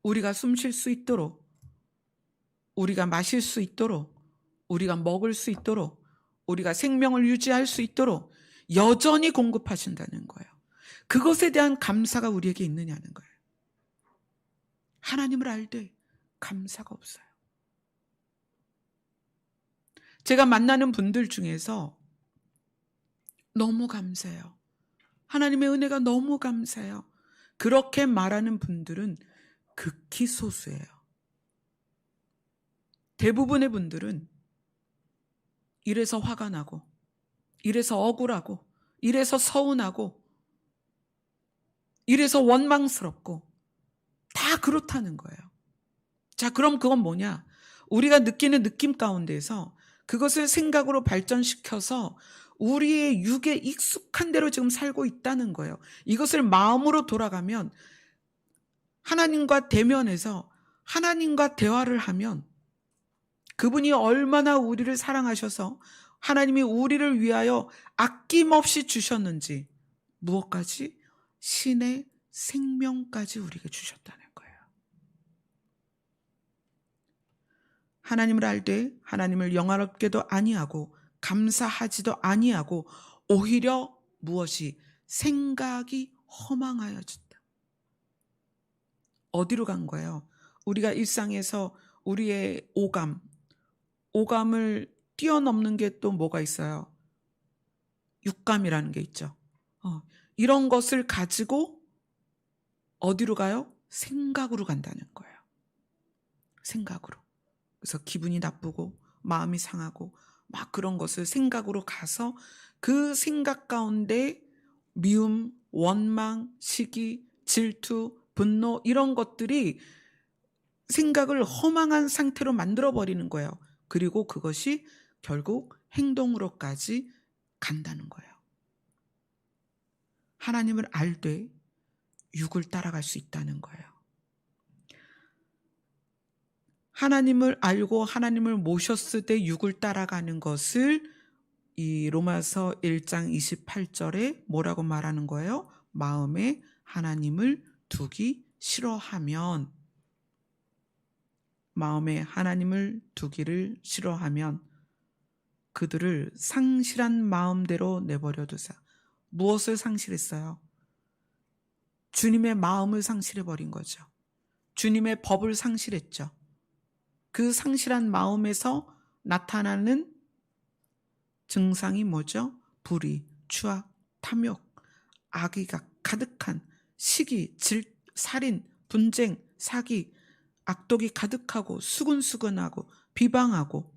S1: 우리가 숨 쉴 수 있도록, 우리가 마실 수 있도록, 우리가 먹을 수 있도록, 우리가 생명을 유지할 수 있도록 여전히 공급하신다는 거예요. 그것에 대한 감사가 우리에게 있느냐는 거예요. 하나님을 알되 감사가 없어요. 제가 만나는 분들 중에서 너무 감사해요. 하나님의 은혜가 너무 감사해요. 그렇게 말하는 분들은 극히 소수예요. 대부분의 분들은 이래서 화가 나고, 이래서 억울하고, 이래서 서운하고, 이래서 원망스럽고, 다 그렇다는 거예요. 자, 그럼 그건 뭐냐? 우리가 느끼는 느낌 가운데서 그것을 생각으로 발전시켜서 우리의 육에 익숙한 대로 지금 살고 있다는 거예요. 이것을 마음으로 돌아가면 하나님과 대면해서 하나님과 대화를 하면 그분이 얼마나 우리를 사랑하셔서 하나님이 우리를 위하여 아낌없이 주셨는지, 무엇까지? 신의 생명까지 우리에게 주셨다는 거예요. 하나님을 알되 하나님을 영화롭게도 아니하고 감사하지도 아니하고 오히려 무엇이? 생각이 허망하여졌다. 어디로 간 거예요? 우리가 일상에서 우리의 오감을 뛰어넘는 게 또 뭐가 있어요? 육감이라는 게 있죠. 이런 것을 가지고 어디로 가요? 생각으로 간다는 거예요. 생각으로. 그래서 기분이 나쁘고 마음이 상하고 막 그런 것을 생각으로 가서 그 생각 가운데 미움, 원망, 시기, 질투, 분노 이런 것들이 생각을 허망한 상태로 만들어버리는 거예요. 그리고 그것이 결국 행동으로까지 간다는 거예요. 하나님을 알되 육을 따라갈 수 있다는 거예요. 하나님을 알고 하나님을 모셨을 때 육을 따라가는 것을 이 로마서 1장 28절에 뭐라고 말하는 거예요? 마음에 하나님을 두기 싫어하면, 마음에 하나님을 두기를 싫어하면 그들을 상실한 마음대로 내버려 두사. 무엇을 상실했어요? 주님의 마음을 상실해버린 거죠. 주님의 법을 상실했죠. 그 상실한 마음에서 나타나는 증상이 뭐죠? 불의, 추악, 탐욕, 악의가 가득한 시기, 살인, 분쟁, 사기, 악독이 가득하고 수근수근하고 비방하고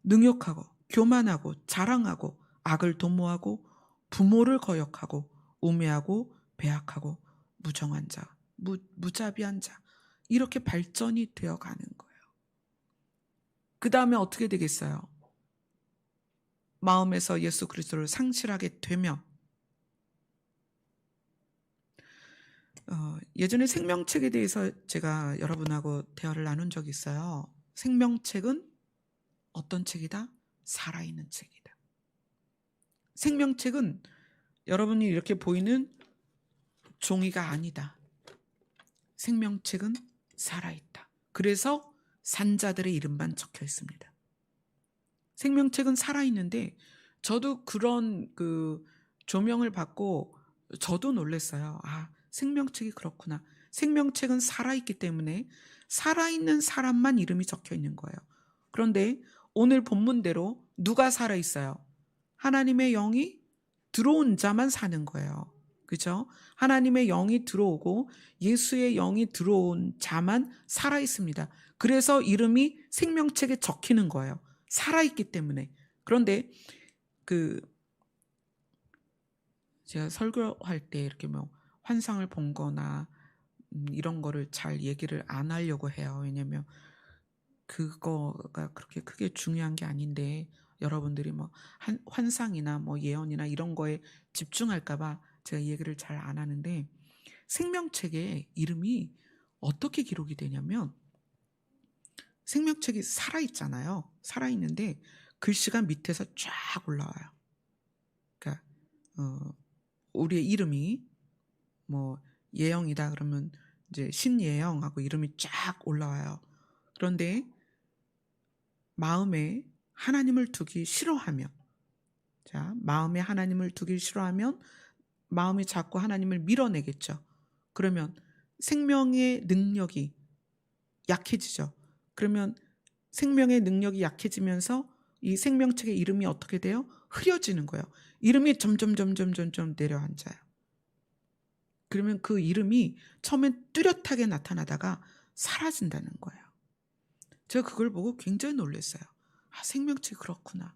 S1: 능욕하고 교만하고 자랑하고 악을 도모하고 부모를 거역하고 우매하고 배악하고 무정한 자, 무자비한 자, 이렇게 발전이 되어가는 거예요. 그 다음에 어떻게 되겠어요? 마음에서 예수 그리스도를 상실하게 되면 예전에 생명책에 대해서 제가 여러분하고 대화를 나눈 적이 있어요. 생명책은 어떤 책이다? 살아있는 책이다. 생명책은 여러분이 이렇게 보이는 종이가 아니다. 생명책은 살아있다. 그래서 산자들의 이름만 적혀 있습니다. 생명책은 살아있는데 저도 그런 조명을 받고 저도 놀랐어요. 아, 생명책이 그렇구나. 생명책은 살아있기 때문에 살아있는 사람만 이름이 적혀 있는 거예요. 그런데 오늘 본문대로 누가 살아있어요? 하나님의 영이 들어온 자만 사는 거예요. 그죠? 하나님의 영이 들어오고 예수의 영이 들어온 자만 살아있습니다. 그래서 이름이 생명책에 적히는 거예요. 살아있기 때문에. 그런데 제가 설교할 때 이렇게 뭐 환상을 본 거나 이런 거를 잘 얘기를 안 하려고 해요. 왜냐면 그거가 그렇게 크게 중요한 게 아닌데 여러분들이 뭐 환상이나 뭐 예언이나 이런 거에 집중할까봐 제가 얘기를 잘 안 하는데, 생명책에 이름이 어떻게 기록이 되냐면 생명책이 살아있잖아요. 살아있는데 글씨가 밑에서 쫙 올라와요. 그러니까 우리의 이름이 뭐 예영이다 그러면 이제 신예영하고 이름이 쫙 올라와요. 그런데 마음에 하나님을 두기 싫어하면, 자, 마음에 하나님을 두기 싫어하면 마음이 자꾸 하나님을 밀어내겠죠. 그러면 생명의 능력이 약해지죠. 그러면 생명의 능력이 약해지면서 이 생명책의 이름이 어떻게 돼요? 흐려지는 거예요. 이름이 점점 내려앉아요. 그러면 그 이름이 처음엔 뚜렷하게 나타나다가 사라진다는 거예요. 제가 그걸 보고 굉장히 놀랐어요. 아, 생명책이 그렇구나.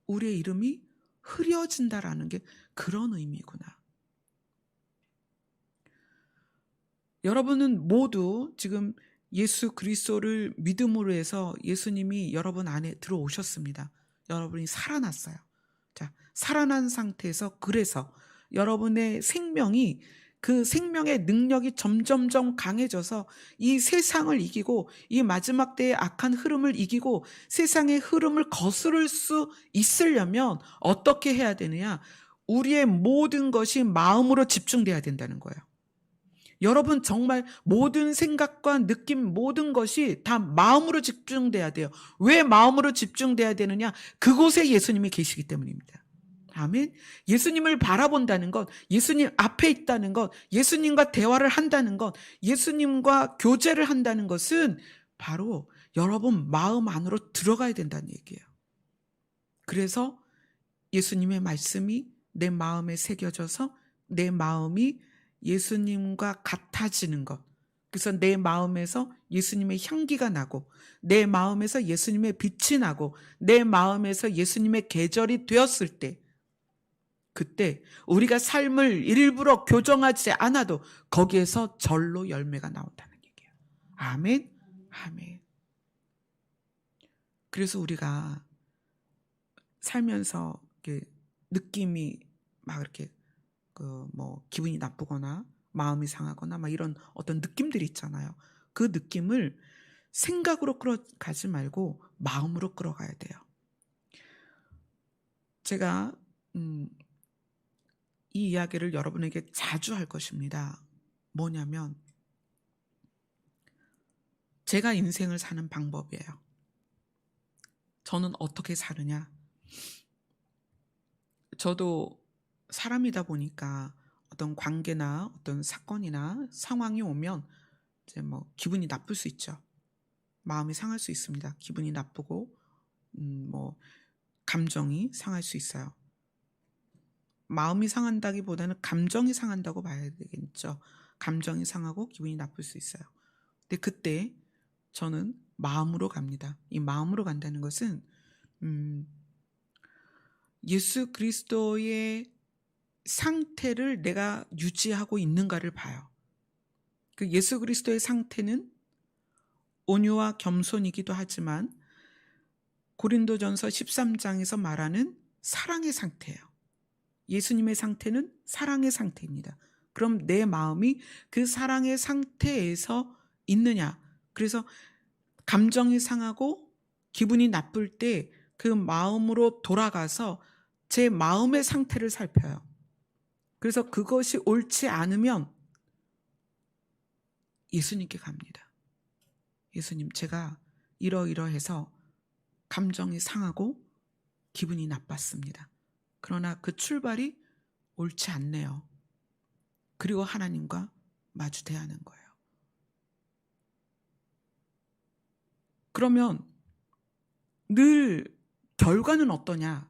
S1: 우리의 이름이 흐려진다라는 게 그런 의미구나. 여러분은 모두 지금 예수 그리스도를 믿음으로 해서 예수님이 여러분 안에 들어오셨습니다. 여러분이 살아났어요. 자, 살아난 상태에서 그래서 여러분의 생명이, 그 생명의 능력이 점점점 강해져서 이 세상을 이기고 이 마지막 때의 악한 흐름을 이기고 세상의 흐름을 거스를 수 있으려면 어떻게 해야 되느냐? 우리의 모든 것이 마음으로 집중돼야 된다는 거예요. 여러분 정말 모든 생각과 느낌 모든 것이 다 마음으로 집중돼야 돼요. 왜 마음으로 집중돼야 되느냐? 그곳에 예수님이 계시기 때문입니다. 아멘. 예수님을 바라본다는 것, 예수님 앞에 있다는 것, 예수님과 대화를 한다는 것, 예수님과 교제를 한다는 것은 바로 여러분 마음 안으로 들어가야 된다는 얘기예요. 그래서 예수님의 말씀이 내 마음에 새겨져서 내 마음이 예수님과 같아지는 것. 그래서 내 마음에서 예수님의 향기가 나고 내 마음에서 예수님의 빛이 나고 내 마음에서 예수님의 계절이 되었을 때 그때 우리가 삶을 일부러 교정하지 않아도 거기에서 절로 열매가 나온다는 얘기예요. 아멘. 아멘. 그래서 우리가 살면서 이렇게 느낌이 막 이렇게 기분이 나쁘거나 마음이 상하거나 막 이런 어떤 느낌들이 있잖아요. 그 느낌을 생각으로 끌어가지 말고 마음으로 끌어가야 돼요. 제가 이 이야기를 여러분에게 자주 할 것입니다. 뭐냐면 제가 인생을 사는 방법이에요. 저는 어떻게 사느냐? 저도 사람이다 보니까 어떤 관계나 어떤 사건이나 상황이 오면 이제 기분이 나쁠 수 있죠. 마음이 상할 수 있습니다. 기분이 나쁘고 감정이 상할 수 있어요. 마음이 상한다기보다는 감정이 상한다고 봐야 되겠죠. 감정이 상하고 기분이 나쁠 수 있어요. 근데 그때 저는 마음으로 갑니다. 이 마음으로 간다는 것은 예수 그리스도의 상태를 내가 유지하고 있는가를 봐요. 그 예수 그리스도의 상태는 온유와 겸손이기도 하지만 고린도전서 13장에서 말하는 사랑의 상태예요. 예수님의 상태는 사랑의 상태입니다. 그럼 내 마음이 그 사랑의 상태에서 있느냐? 그래서 감정이 상하고 기분이 나쁠 때 그 마음으로 돌아가서 제 마음의 상태를 살펴요. 그래서 그것이 옳지 않으면 예수님께 갑니다. 예수님, 제가 이러이러해서 감정이 상하고 기분이 나빴습니다. 그러나 그 출발이 옳지 않네요. 그리고 하나님과 마주 대하는 거예요. 그러면 늘 결과는 어떠냐?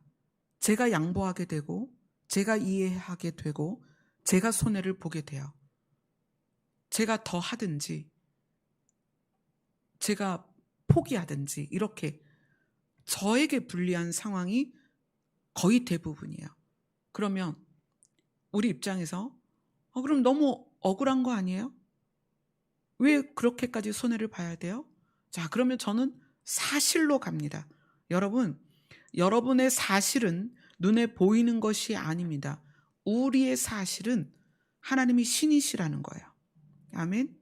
S1: 제가 양보하게 되고 제가 이해하게 되고 제가 손해를 보게 돼요. 제가 더 하든지 제가 포기하든지 이렇게 저에게 불리한 상황이 거의 대부분이에요. 그러면 우리 입장에서 그럼 너무 억울한 거 아니에요? 왜 그렇게까지 손해를 봐야 돼요? 자, 그러면 저는 사실로 갑니다. 여러분, 여러분의 사실은 눈에 보이는 것이 아닙니다. 우리의 사실은 하나님이 신이시라는 거예요. 아멘.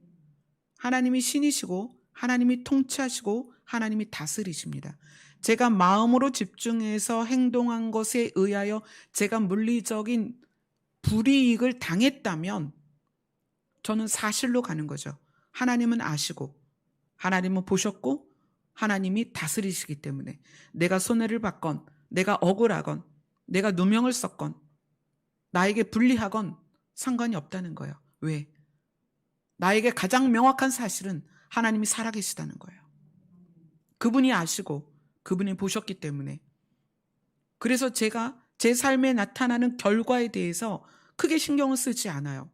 S1: 하나님이 신이시고 하나님이 통치하시고 하나님이 다스리십니다. 제가 마음으로 집중해서 행동한 것에 의하여 제가 물리적인 불이익을 당했다면 저는 사실로 가는 거죠. 하나님은 아시고 하나님은 보셨고 하나님이 다스리시기 때문에 내가 손해를 받건 내가 억울하건 내가 누명을 썼건 나에게 불리하건 상관이 없다는 거예요. 왜? 나에게 가장 명확한 사실은 하나님이 살아계시다는 거예요. 그분이 아시고 그분이 보셨기 때문에. 그래서 제가 제 삶에 나타나는 결과에 대해서 크게 신경을 쓰지 않아요.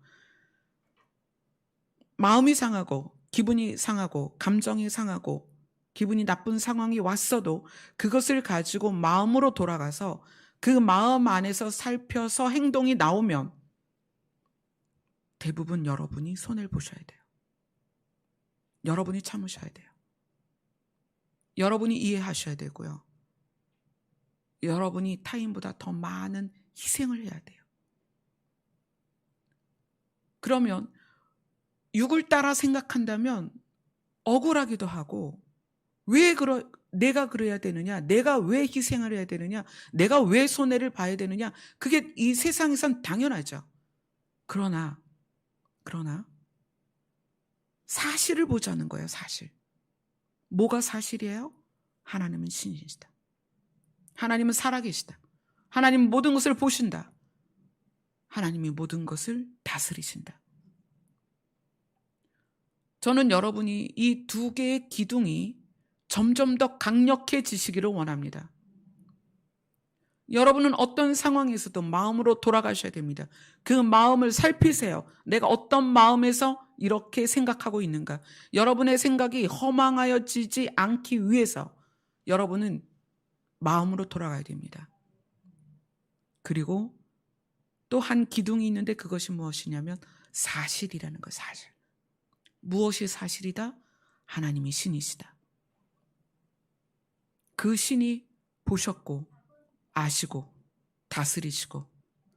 S1: 마음이 상하고 기분이 상하고 감정이 상하고 기분이 나쁜 상황이 왔어도 그것을 가지고 마음으로 돌아가서 그 마음 안에서 살펴서 행동이 나오면 대부분 여러분이 손해를 보셔야 돼요. 여러분이 참으셔야 돼요. 여러분이 이해하셔야 되고요. 여러분이 타인보다 더 많은 희생을 해야 돼요. 그러면 육을 따라 생각한다면 억울하기도 하고 내가 그래야 되느냐? 내가 왜 희생을 해야 되느냐? 내가 왜 손해를 봐야 되느냐? 그게 이 세상에선 당연하죠. 그러나 사실을 보자는 거예요. 사실. 뭐가 사실이에요? 하나님은 신이시다. 하나님은 살아계시다. 하나님은 모든 것을 보신다. 하나님이 모든 것을 다스리신다. 저는 여러분이 이 두 개의 기둥이 점점 더 강력해지시기를 원합니다. 여러분은 어떤 상황에서도 마음으로 돌아가셔야 됩니다. 그 마음을 살피세요. 내가 어떤 마음에서 이렇게 생각하고 있는가. 여러분의 생각이 허망하여지지 않기 위해서 여러분은 마음으로 돌아가야 됩니다. 그리고 또 한 기둥이 있는데 그것이 무엇이냐면 사실이라는 거예요. 사실. 무엇이 사실이다? 하나님이 신이시다. 그 신이 보셨고 아시고 다스리시고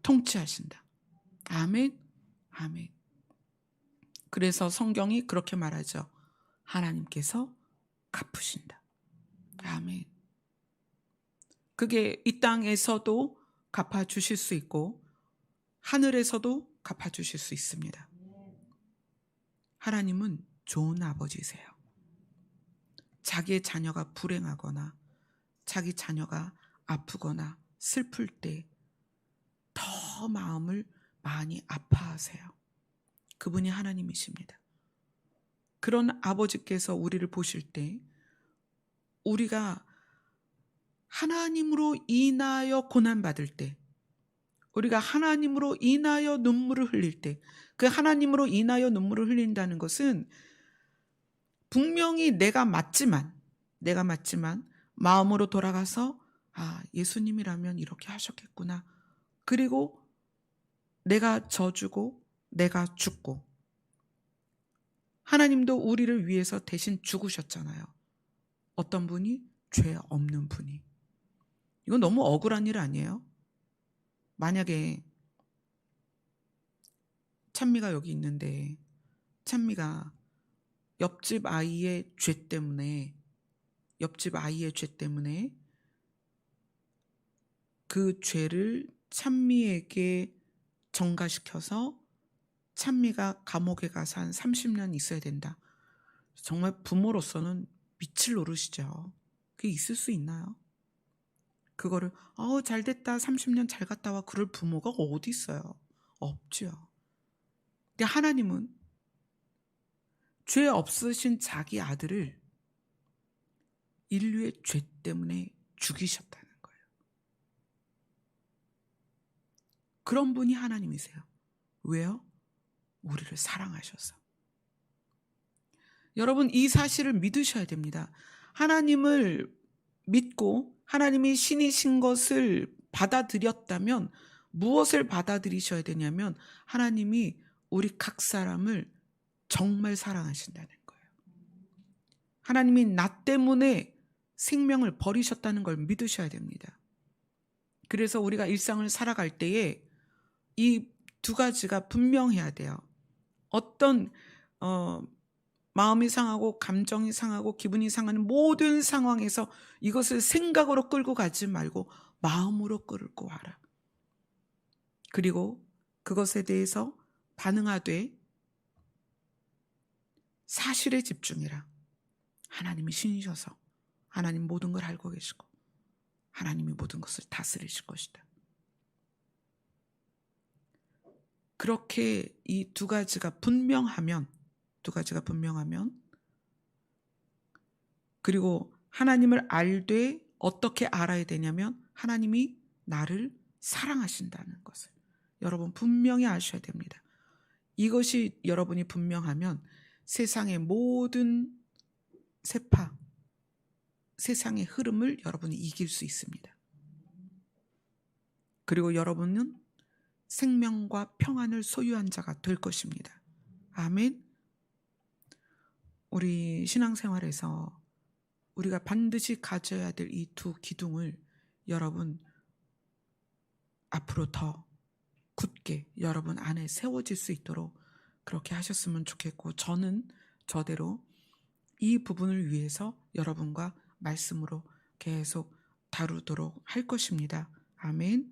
S1: 통치하신다. 아멘. 아멘. 그래서 성경이 그렇게 말하죠. 하나님께서 갚으신다. 아멘. 그게 이 땅에서도 갚아주실 수 있고 하늘에서도 갚아주실 수 있습니다. 하나님은 좋은 아버지세요. 자기의 자녀가 불행하거나 자기 자녀가 아프거나 슬플 때 더 마음을 많이 아파하세요. 그분이 하나님이십니다. 그런 아버지께서 우리를 보실 때 우리가 하나님으로 인하여 고난받을 때, 우리가 하나님으로 인하여 눈물을 흘릴 때, 그 하나님으로 인하여 눈물을 흘린다는 것은 분명히 내가 맞지만 마음으로 돌아가서 예수님이라면 이렇게 하셨겠구나. 그리고 내가 져주고 내가 죽고 하나님도 우리를 위해서 대신 죽으셨잖아요. 어떤 분이? 죄 없는 분이. 이건 너무 억울한 일 아니에요? 만약에 찬미가 여기 있는데 찬미가 옆집 아이의 죄 때문에 그 죄를 찬미에게 전가시켜서 찬미가 감옥에 가서 한 30년 있어야 된다. 정말 부모로서는 미칠 노릇이죠. 그게 있을 수 있나요? 그거를 잘됐다 30년 잘 갔다 와 그럴 부모가 어디 있어요? 없죠. 근데 하나님은 죄 없으신 자기 아들을 인류의 죄 때문에 죽이셨다는 거예요. 그런 분이 하나님이세요. 왜요? 우리를 사랑하셔서. 여러분 이 사실을 믿으셔야 됩니다. 하나님을 믿고 하나님이 신이신 것을 받아들였다면 무엇을 받아들이셔야 되냐면 하나님이 우리 각 사람을 정말 사랑하신다는 거예요. 하나님이 나 때문에 생명을 버리셨다는 걸 믿으셔야 됩니다. 그래서 우리가 일상을 살아갈 때에 이 두 가지가 분명해야 돼요. 어떤 마음이 상하고 감정이 상하고 기분이 상하는 모든 상황에서 이것을 생각으로 끌고 가지 말고 마음으로 끌고 와라. 그리고 그것에 대해서 반응하되 사실에 집중해라. 하나님이 신이셔서 하나님 모든 걸 알고 계시고 하나님이 모든 것을 다스리실 것이다. 그렇게 이 두 가지가 분명하면 그리고 하나님을 알되 어떻게 알아야 되냐면 하나님이 나를 사랑하신다는 것을 여러분 분명히 아셔야 됩니다. 이것이 여러분이 분명하면 세상의 모든 세파, 세상의 흐름을 여러분이 이길 수 있습니다. 그리고 여러분은 생명과 평안을 소유한 자가 될 것입니다. 아멘. 우리 신앙생활에서 우리가 반드시 가져야 될 이 두 기둥을 여러분 앞으로 더 굳게 여러분 안에 세워질 수 있도록 그렇게 하셨으면 좋겠고 저는 저대로 이 부분을 위해서 여러분과 말씀으로 계속 다루도록 할 것입니다. 아멘.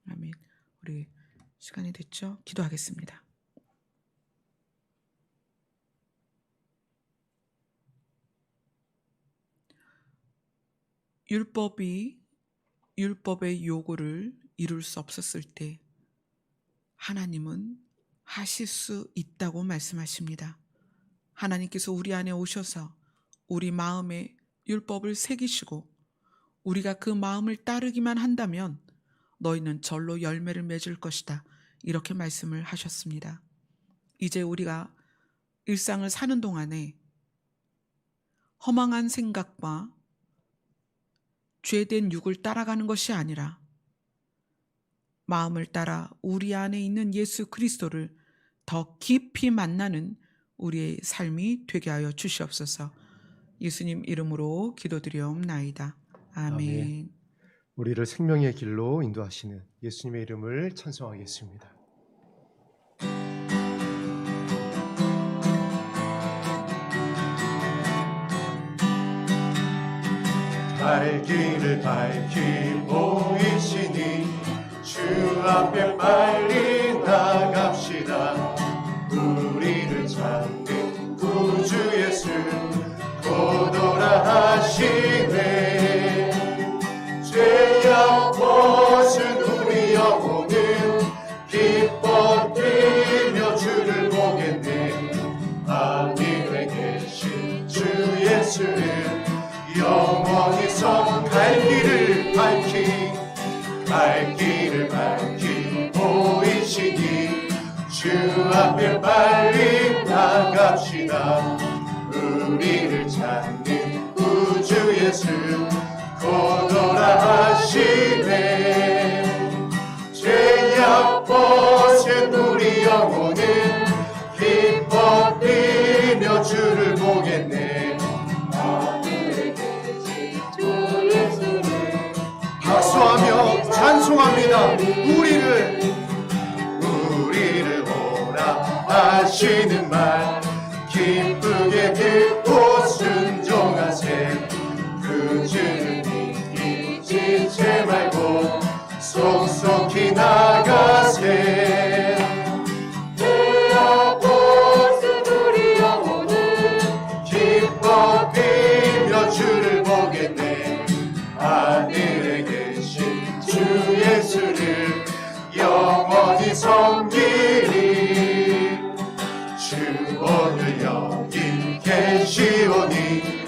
S1: 아멘. 우리 시간이 됐죠? 기도하겠습니다. 율법의 요구를 이룰 수 없었을 때 하나님은 하실 수 있다고 말씀하십니다. 하나님께서 우리 안에 오셔서 우리 마음에 율법을 새기시고 우리가 그 마음을 따르기만 한다면 너희는 절로 열매를 맺을 것이다. 이렇게 말씀을 하셨습니다. 이제 우리가 일상을 사는 동안에 허망한 생각과 죄된 육을 따라가는 것이 아니라 마음을 따라 우리 안에 있는 예수 그리스도를 더 깊이 만나는 우리의 삶이 되게 하여 주시옵소서. 예수님 이름으로 기도드리옵나이다. 아멘.
S2: 아멘. 우리를 생명의 길로 인도하시는 예수님의 이름을 찬송하겠습니다. 갈 길을 밝히 보이시니 주 앞에 빨리 나갑시다. 우리를 찾는 구주 예수 고도라 하시네. 죄악 벗은 우리 영혼은 기뻐 뛰며 주를 보겠네. 하늘에 계신 주 예수는 영원히서 갈 길을 밝히 보이시니 주 앞에 빨리 나갑시다. 우리를 찾는 구주 예수 고도라 하시네. 죄악 벗은 우리 영혼은 기뻐 뛰며 주를 보겠네. 박수하며 찬송합니다. 우리를 오라 하시는 말 기쁘게 듣고 순종하세. 그 주는 지체 말고 속속히 나가세. 죄악 벗은 우리 영혼은 기뻐 뛰며 주를 보겠네. 하늘에 계신 주 예수를 영원히 섬기리. 주 오늘 여기 계시오니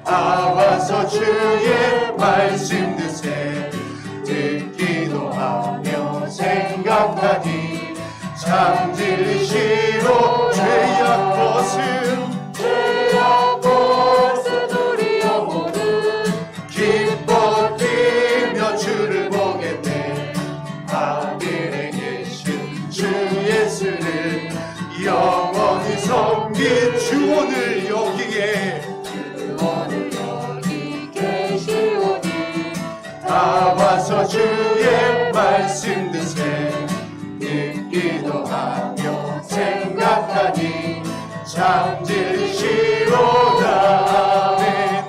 S2: 나와서 주의 말씀 듣기도 하며 생각하니 참 진리시로 죄악 벗은 우리 영혼은 기뻐 뛰며 주를 보겠네. 하늘에 계신 주 예수를 영원히 섬길 주 오늘 여기 계시오니 나와서 주의 말씀 듣기도 하며 생각하니 참 진리시로다. 아멘.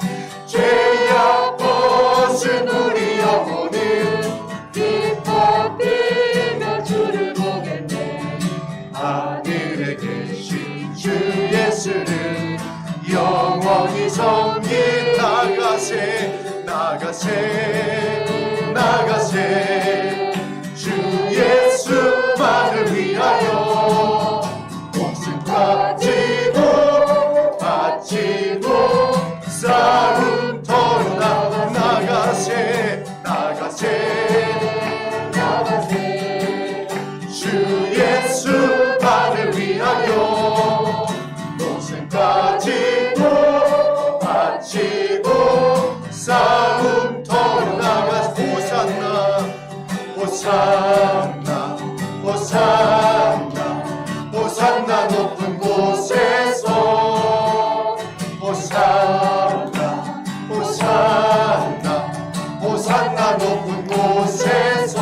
S2: 죄악 벗은 우리 영혼은 기뻐 뛰며 주를 보겠네. 하늘에 계신 주 예수를 영원히 섬기 나가세. 주 예수만을 위하여 목숨 바치고 싸움터로 나가세. 주 예수만을 위하여 목숨 바치고 싸움터로 나가세. 호산나 높은 곳에서 호산나 높은 곳에서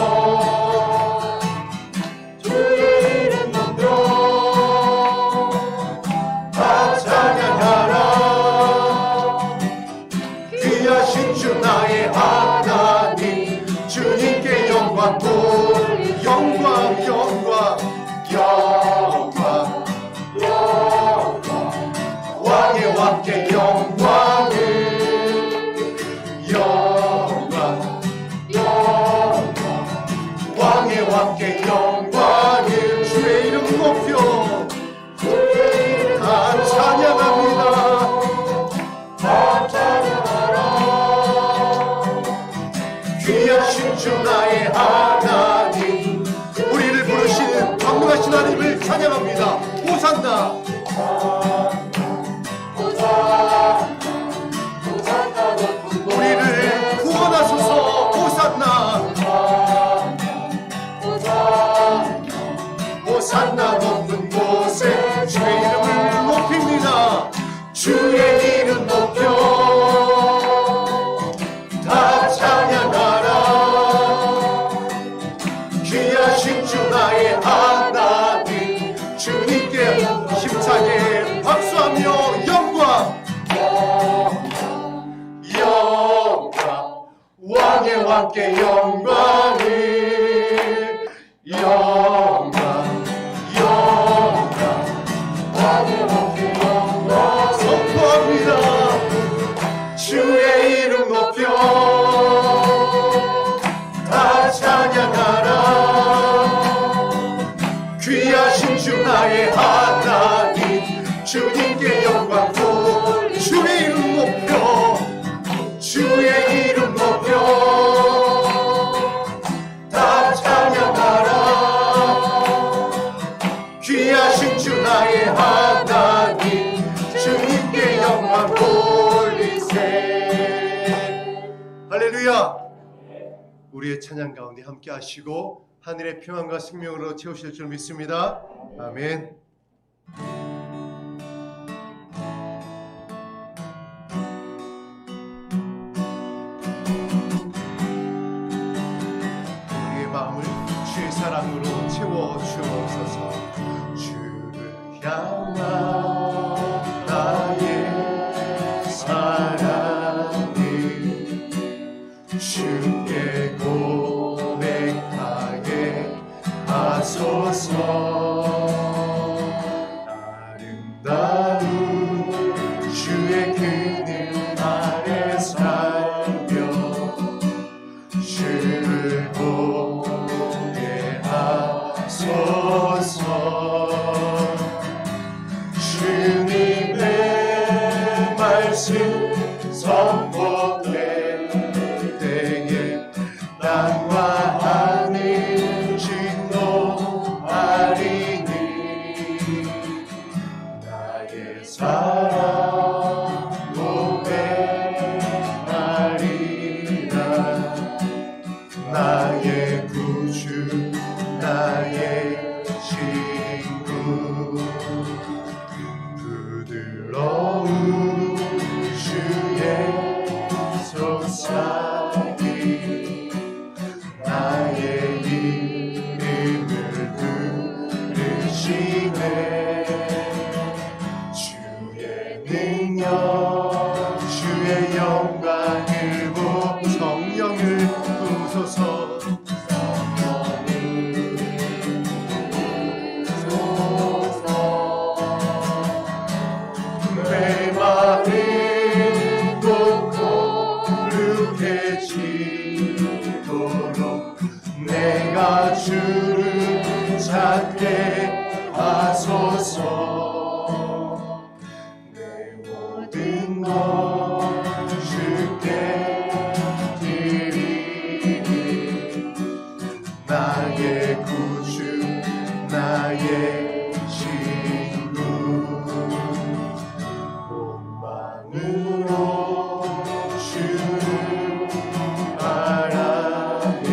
S2: 주의 이름 높여 다 찬양하라. 귀하신 주 나의 하나님 주님께 영광 왕의 왕께 영광을 왕의 왕께 영광을 주의 이름 높여 다 찬양합니다. 귀하신 주 나의 하나님 우리를 부르시는 강구하신 하나님을 찬양합니다. 호산나 우리를 구원하소서. 호산나 함께 영광을 선포합니다. 주의 이름 높여 다 찬양하라. 귀하신 주 나의 하나님 주님께 영광 돌 주의 이름 높여 주의 이름 높여 다 찬양하라. 귀하신 주 나의 하나님 주님께 영광 돌리세. 할렐루야. 우리의 찬양 가운데 함께 하시고 하늘의 평안과 생명으로 채우실 줄 믿습니다. 아멘. 우리의 마음을 주의 사랑으로 채워 주옵소서. 주를 향한 나의 사랑을 주께 고백하게 하소서. 아름다운 주의 그늘 아래 살며 주를 보게 하소서. 주님의 말씀 선포될 때에 땅과 하늘 진동하리니 나의 사랑 고백하리라. 나의 구주 나의 친구 부드러운 주의 속삭임 나의 이름을 부르시네. 주의 능력 주의 영광을 보고 성령을 부으소서. 내 마음이 꼭 거룩해지도록 내가 주를 찾게 하소서. 내 모든 것 주께 드리니 나의 구주 나의 친구 온 마음으로 주를 바라며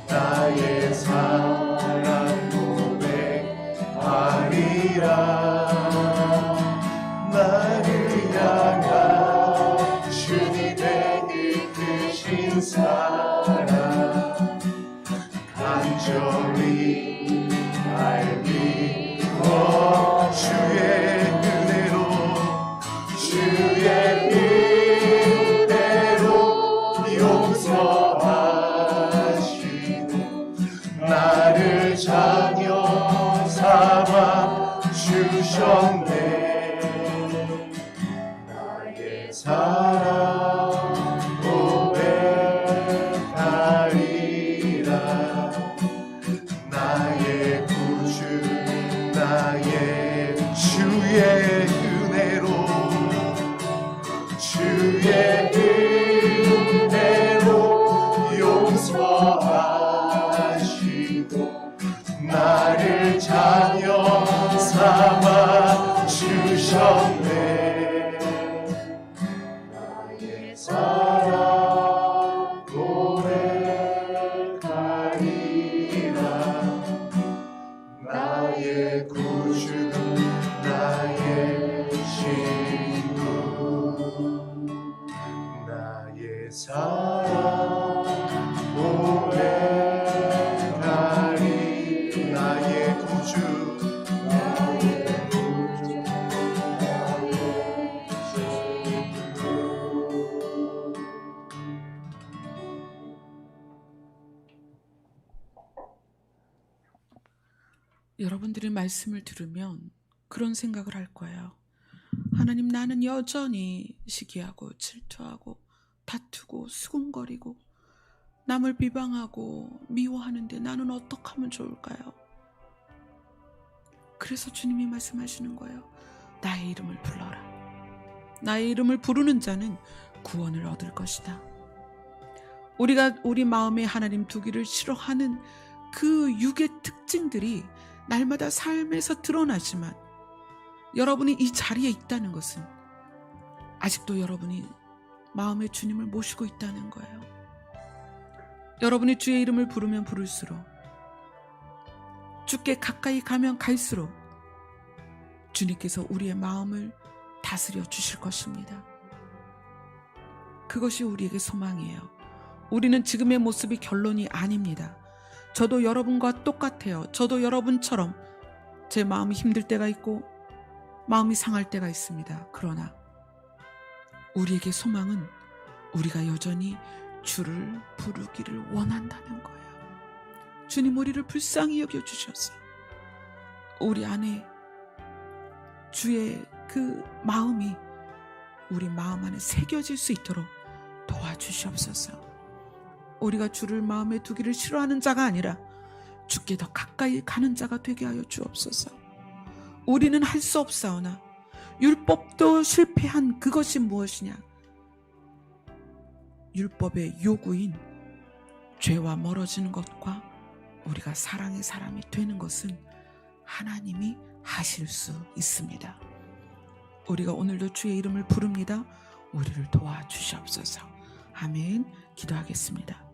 S2: 나의 사랑 고백하리라. 나를 향한 주님의 이끄신 사랑 간절히 알미워 주의 은혜로 주의 은혜로 용서하시고 나를 자녀 삼아 주셨네. 나의 사랑 고백하리라. 나의 구주 나의 주의 은혜로 주의 은혜로 용서하시고 나를 자녀 삼아 주셨네.
S1: 여러분들이 말씀을 들으면 그런 생각을 할 거예요. 하나님, 나는 여전히 시기하고 질투하고 다투고 수군거리고 남을 비방하고 미워하는데 나는 어떻게 하면 좋을까요? 그래서 주님이 말씀하시는 거예요. 나의 이름을 불러라. 나의 이름을 부르는 자는 구원을 얻을 것이다. 우리가 우리 마음에 하나님 두기를 싫어하는 그 육의 특징들이 날마다 삶에서 드러나지만 여러분이 이 자리에 있다는 것은 아직도 여러분이 마음에 주님을 모시고 있다는 거예요. 여러분이 주의 이름을 부르면 부를수록, 주께 가까이 가면 갈수록 주님께서 우리의 마음을 다스려 주실 것입니다. 그것이 우리에게 소망이에요. 우리는 지금의 모습이 결론이 아닙니다. 저도 여러분과 똑같아요. 저도 여러분처럼 제 마음이 힘들 때가 있고 마음이 상할 때가 있습니다. 그러나 우리에게 소망은 우리가 여전히 주를 부르기를 원한다는 거예요. 주님, 우리를 불쌍히 여겨주셔서 우리 안에 주의 그 마음이 우리 마음 안에 새겨질 수 있도록 도와주시옵소서. 우리가 주를 마음에 두기를 싫어하는 자가 아니라 주께 더 가까이 가는 자가 되게 하여 주옵소서. 우리는 할 수 없사오나 율법도 실패한 그것이 무엇이냐? 율법의 요구인 죄와 멀어지는 것과 우리가 사랑의 사람이 되는 것은 하나님이 하실 수 있습니다. 우리가 오늘도 주의 이름을 부릅니다. 우리를 도와주시옵소서. 아멘. 기도하겠습니다.